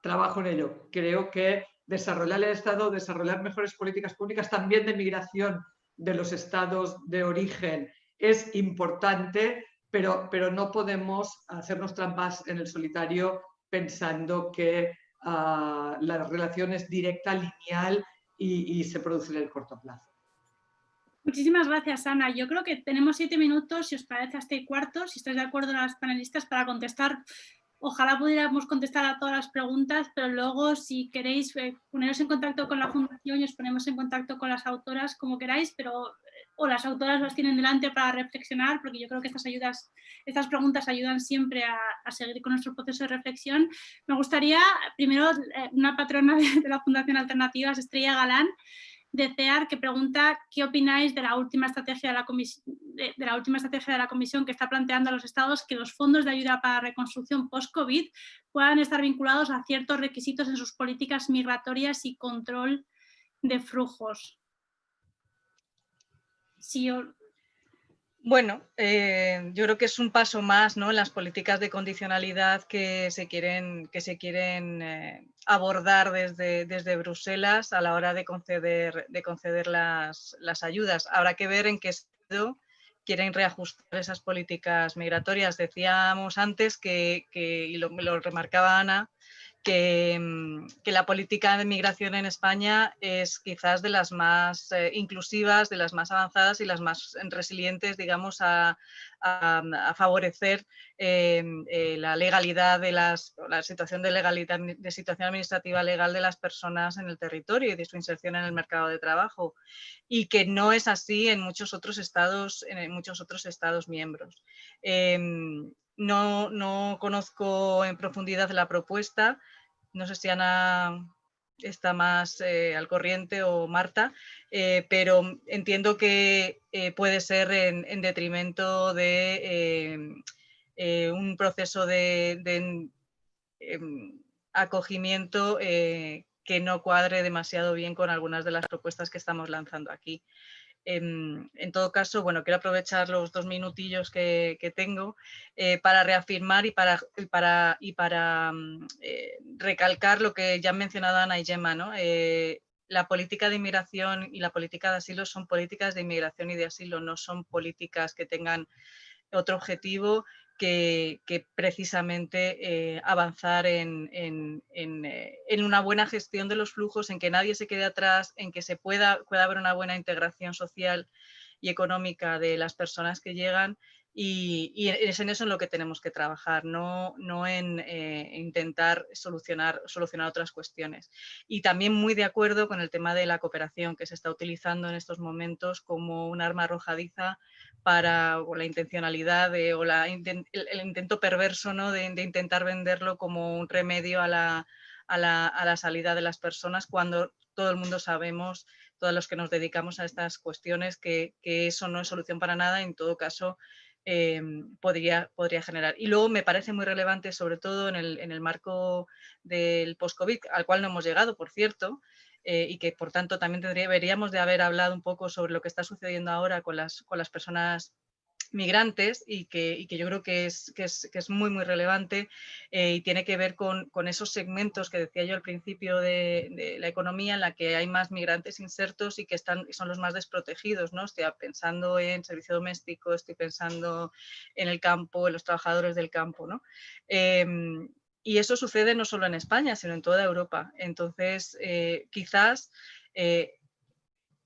Speaker 3: trabajo en ello. Creo que desarrollar el Estado, desarrollar mejores políticas públicas también de migración de los estados de origen es importante, pero no podemos hacernos trampas en el solitario pensando que la relación es directa, lineal y se produce en el corto plazo.
Speaker 1: Muchísimas gracias, Ana. Yo creo que tenemos 7 minutos, si os parece, hasta el cuarto, si estáis de acuerdo las panelistas, para contestar. Ojalá pudiéramos contestar a todas las preguntas, pero luego si queréis poneros en contacto con la Fundación y os ponemos en contacto con las autoras como queráis, pero o las autoras las tienen delante para reflexionar, porque yo creo que estas preguntas ayudan siempre a seguir con nuestro proceso de reflexión. Me gustaría, primero, una patrona de la Fundación Alternativas, Estrella Galán, de CEAR, que pregunta qué opináis de la última estrategia de la Comisión que está planteando a los estados que los fondos de ayuda para reconstrucción post-COVID puedan estar vinculados a ciertos requisitos en sus políticas migratorias y control de flujos. Sí,
Speaker 4: bueno, yo creo que es un paso más, ¿no?, en las políticas de condicionalidad que se quieren abordar desde Bruselas a la hora de conceder las ayudas. Habrá que ver en qué sentido quieren reajustar esas políticas migratorias. Decíamos antes y lo remarcaba Ana, que la política de migración en España es quizás de las más inclusivas, de las más avanzadas y las más resilientes, digamos, a favorecer la legalidad la situación de legalidad, de situación administrativa legal de las personas en el territorio y de su inserción en el mercado de trabajo, y que no es así en muchos otros estados miembros. No conozco en profundidad la propuesta. No sé si Ana está más al corriente, o Marta, pero entiendo que puede ser en detrimento de un proceso de acogimiento que no cuadre demasiado bien con algunas de las propuestas que estamos lanzando aquí. En todo caso, bueno, quiero aprovechar los 2 minutillos que tengo para reafirmar y para recalcar lo que ya han mencionado Ana y Gemma, ¿no? La política de inmigración y la política de asilo son políticas de inmigración y de asilo, no son políticas que tengan otro objetivo que precisamente avanzar en una buena gestión de los flujos, en que nadie se quede atrás, en que pueda haber una buena integración social y económica de las personas que llegan, y es en eso en lo que tenemos que trabajar, no en intentar solucionar otras cuestiones. Y también muy de acuerdo con el tema de la cooperación, que se está utilizando en estos momentos como un arma arrojadiza para o la intencionalidad o el intento perverso, ¿no? de intentar venderlo como un remedio a la salida de las personas, cuando todo el mundo sabemos, todos los que nos dedicamos a estas cuestiones, que eso no es solución para nada. En todo caso, podría generar. Y luego me parece muy relevante, sobre todo en el marco del post-COVID, al cual no hemos llegado, por cierto, y que por tanto también deberíamos de haber hablado un poco sobre lo que está sucediendo ahora con las personas migrantes, y que yo creo que es muy, muy relevante, y tiene que ver con esos segmentos que decía yo al principio de la economía, en la que hay más migrantes insertos y que son los más desprotegidos, ¿no? Estoy pensando en servicio doméstico, estoy pensando en el campo, en los trabajadores del campo, ¿no? Y eso sucede no solo en España, sino en toda Europa. Entonces, quizás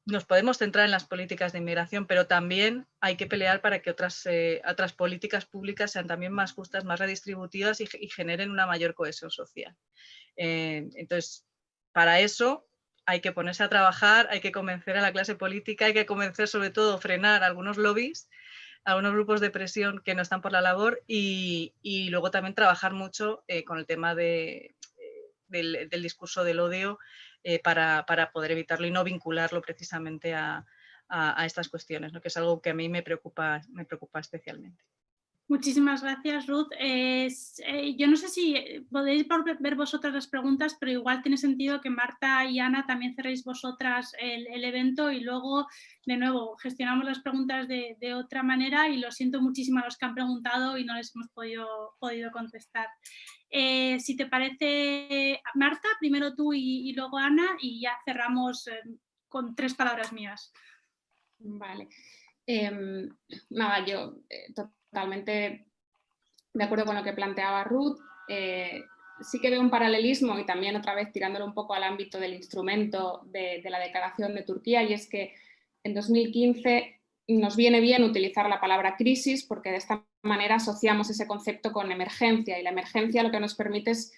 Speaker 4: nos podemos centrar en las políticas de inmigración, pero también hay que pelear para que otras políticas públicas sean también más justas, más redistributivas, y generen una mayor cohesión social. Entonces, para eso hay que ponerse a trabajar, hay que convencer a la clase política, hay que convencer, sobre todo, frenar algunos lobbies, algunos grupos de presión que no están por la labor, y luego también trabajar mucho con el tema del discurso del odio, para poder evitarlo y no vincularlo precisamente a estas cuestiones, ¿no? Que es algo que a mí me preocupa especialmente.
Speaker 1: Muchísimas gracias, Ruth. Yo no sé si podéis ver vosotras las preguntas, pero igual tiene sentido que Marta y Ana también cerréis vosotras el evento, y luego, de nuevo, gestionamos las preguntas de otra manera, y lo siento muchísimo a los que han preguntado y no les hemos podido contestar. Si te parece, Marta, primero tú y luego Ana, y ya cerramos con 3 palabras mías.
Speaker 6: Vale. Nada, yo totalmente de acuerdo con lo que planteaba Ruth. Sí que veo un paralelismo, y también otra vez tirándolo un poco al ámbito del instrumento de la declaración de Turquía, y es que en 2015 nos viene bien utilizar la palabra crisis, porque de esta manera asociamos ese concepto con emergencia, y la emergencia lo que nos permite es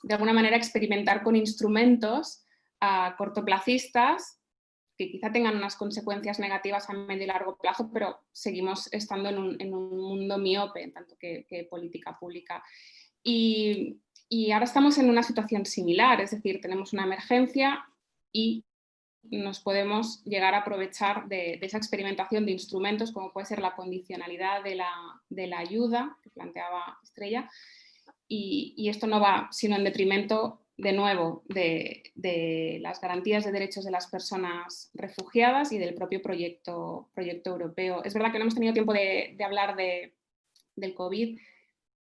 Speaker 6: de alguna manera experimentar con instrumentos cortoplacistas que quizá tengan unas consecuencias negativas a medio y largo plazo, pero seguimos estando en un mundo miope, en tanto que política pública. Y ahora estamos en una situación similar, es decir, tenemos una emergencia y nos podemos llegar a aprovechar de esa experimentación de instrumentos, como puede ser la condicionalidad de la ayuda, que planteaba Estrella, y esto no va sino en detrimento, de nuevo, de las garantías de derechos de las personas refugiadas y del propio proyecto europeo. Es verdad que no hemos tenido tiempo de hablar del COVID.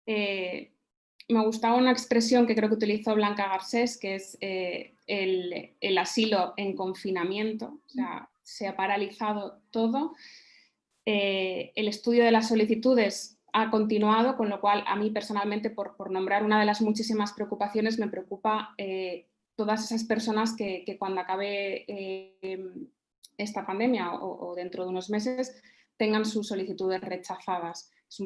Speaker 6: Me gustaba una expresión que creo que utilizó Blanca Garcés, que es el asilo en confinamiento, o sea, se ha paralizado todo. El estudio de las solicitudes ha continuado, con lo cual a mí personalmente, por nombrar una de las muchísimas preocupaciones, me preocupa todas esas personas que cuando acabe esta pandemia o dentro de unos meses tengan sus solicitudes rechazadas. Es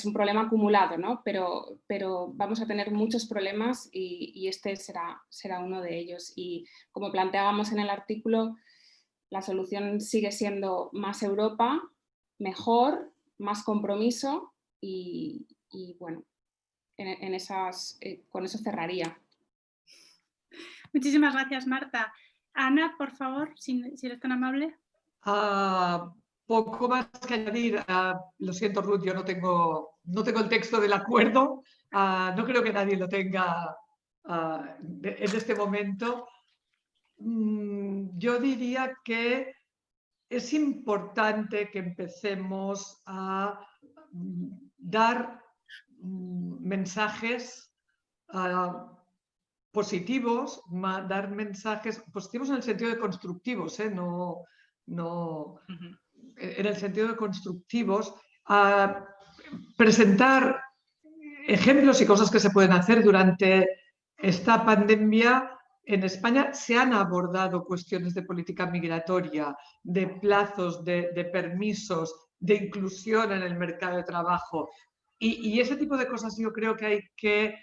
Speaker 6: un problema acumulado, ¿no? Pero vamos a tener muchos problemas, y este será uno de ellos. Y como planteábamos en el artículo, la solución sigue siendo más Europa, mejor, más compromiso, y bueno, con eso cerraría.
Speaker 1: Muchísimas gracias, Marta. Ana, por favor, si eres tan amable.
Speaker 3: Poco más que añadir. Lo siento, Ruth, yo no tengo el texto del acuerdo. No creo que nadie lo tenga en este momento. Yo diría que es importante que empecemos a dar mensajes positivos, dar mensajes positivos en el sentido de constructivos, no en el sentido de constructivos, presentar ejemplos y cosas que se pueden hacer durante esta pandemia. En España se han abordado cuestiones de política migratoria, de plazos, de permisos, de inclusión en el mercado de trabajo. Y ese tipo de cosas yo creo que hay que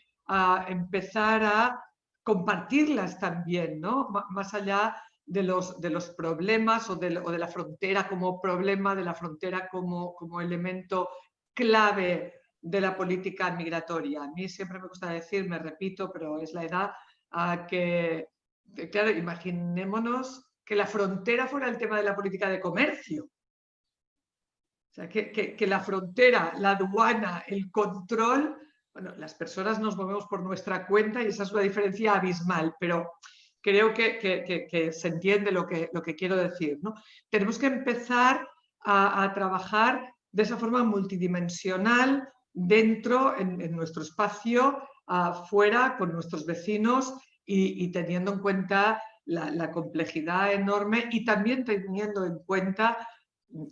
Speaker 3: empezar a compartirlas también, ¿no? Más allá de los problemas o de la frontera como problema, de la frontera como elemento clave de la política migratoria. A mí siempre me gusta decir, me repito, pero es la edad, que, claro, imaginémonos que la frontera fuera el tema de la política de comercio. O sea, que la frontera, la aduana, el control, bueno, las personas nos movemos por nuestra cuenta y esa es una diferencia abismal, pero creo que se entiende lo que quiero decir, ¿no? Tenemos que empezar a trabajar de esa forma multidimensional dentro, en nuestro espacio, fuera, con nuestros vecinos y teniendo en cuenta la complejidad enorme y también teniendo en cuenta,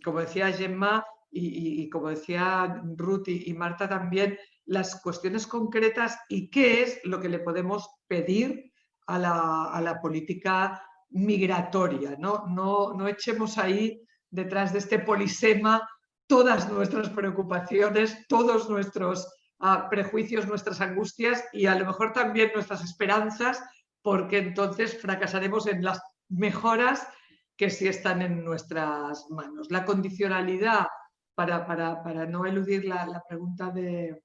Speaker 3: como decía Gemma y como decía Ruth y Marta también, las cuestiones concretas y qué es lo que le podemos pedir a la política migratoria. No echemos ahí detrás de este polisema todas nuestras preocupaciones, todos nuestros prejuicios, nuestras angustias y a lo mejor también nuestras esperanzas, porque entonces fracasaremos en las mejoras que sí están en nuestras manos. La condicionalidad, para no eludir la pregunta de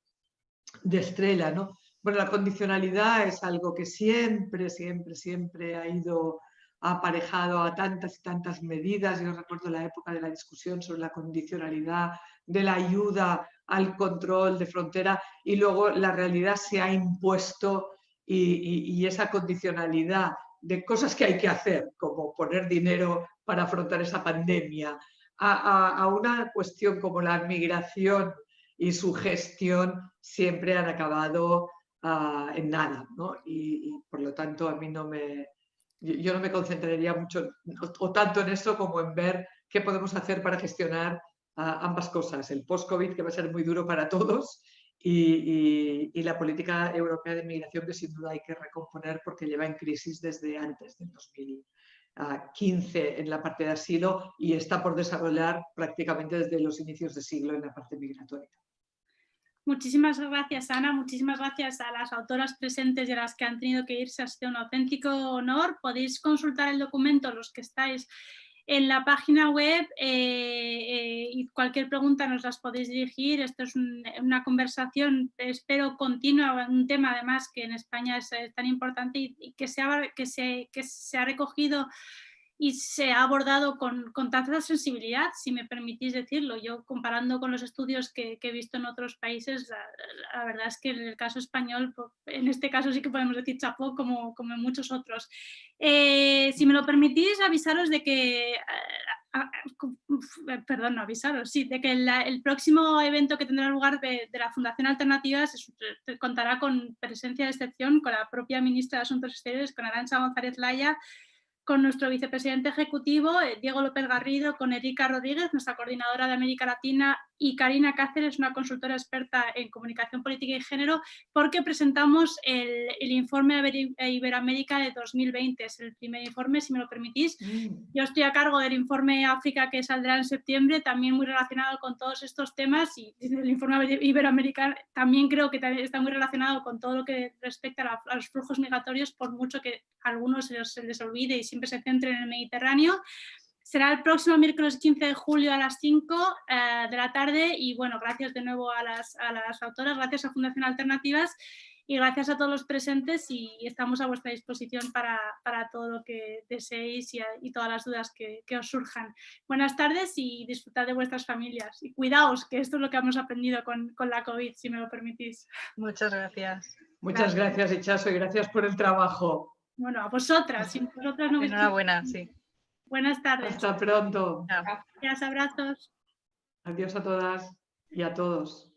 Speaker 3: Estrella, ¿no? Bueno, la condicionalidad es algo que siempre ha ido aparejado a tantas y tantas medidas. Yo recuerdo la época de la discusión sobre la condicionalidad, de la ayuda al control de frontera y luego la realidad se ha impuesto y esa condicionalidad de cosas que hay que hacer, como poner dinero para afrontar esa pandemia, a una cuestión como la migración y su gestión siempre han acabado en nada, ¿no? Y por lo tanto a mí yo no me concentraría mucho o tanto en eso como en ver qué podemos hacer para gestionar ambas cosas, el post-COVID, que va a ser muy duro para todos, y la política europea de migración, que sin duda hay que recomponer porque lleva en crisis desde antes del 2015 en la parte de asilo y está por desarrollar prácticamente desde los inicios de siglo en la parte migratoria.
Speaker 1: Muchísimas gracias, Ana. Muchísimas gracias a las autoras presentes y a las que han tenido que irse. Ha sido un auténtico honor. Podéis consultar el documento, los que estáis en la página web, y cualquier pregunta nos las podéis dirigir. Esto es una conversación, espero, continua, un tema además que en España es tan importante y que se ha recogido y se ha abordado con tanta sensibilidad, si me permitís decirlo. Yo, comparando con los estudios que he visto en otros países, la verdad es que en el caso español, en este caso sí que podemos decir chapó, como en muchos otros. Si me lo permitís, avisaros de que... perdón, no avisaros, sí, de que el próximo evento que tendrá lugar de la Fundación Alternativas contará con presencia de excepción con la propia ministra de Asuntos Exteriores, con Arantxa González Laya, con nuestro vicepresidente ejecutivo, Diego López Garrido, con Erika Rodríguez, nuestra coordinadora de América Latina, y Karina Cáceres, una consultora experta en comunicación política y género, porque presentamos el informe Iberoamérica de 2020. Es el primer informe, si me lo permitís. Yo estoy a cargo del informe África, que saldrá en septiembre, también muy relacionado con todos estos temas, y el informe Iberoamérica también creo que está muy relacionado con todo lo que respecta a los flujos migratorios, por mucho que a algunos se les olvide y siempre se centren en el Mediterráneo. Será el próximo miércoles 15 de julio a las 5 de la tarde y bueno, gracias de nuevo a las autoras, gracias a Fundación Alternativas Y gracias a todos los presentes y estamos a vuestra disposición para todo lo que deseéis y todas las dudas que os surjan. Buenas tardes y disfrutad de vuestras familias. Y cuidaos, que esto es lo que hemos aprendido con la COVID, si me lo permitís.
Speaker 4: Muchas gracias.
Speaker 3: Muchas gracias, Itxaso, y gracias por el trabajo.
Speaker 1: Bueno, a vosotras. Sin vosotras no hubiese-
Speaker 4: Enhorabuena, sí.
Speaker 1: Buenas tardes.
Speaker 3: Hasta pronto.
Speaker 4: Chao.
Speaker 1: Gracias, abrazos.
Speaker 3: Adiós a todas y a todos.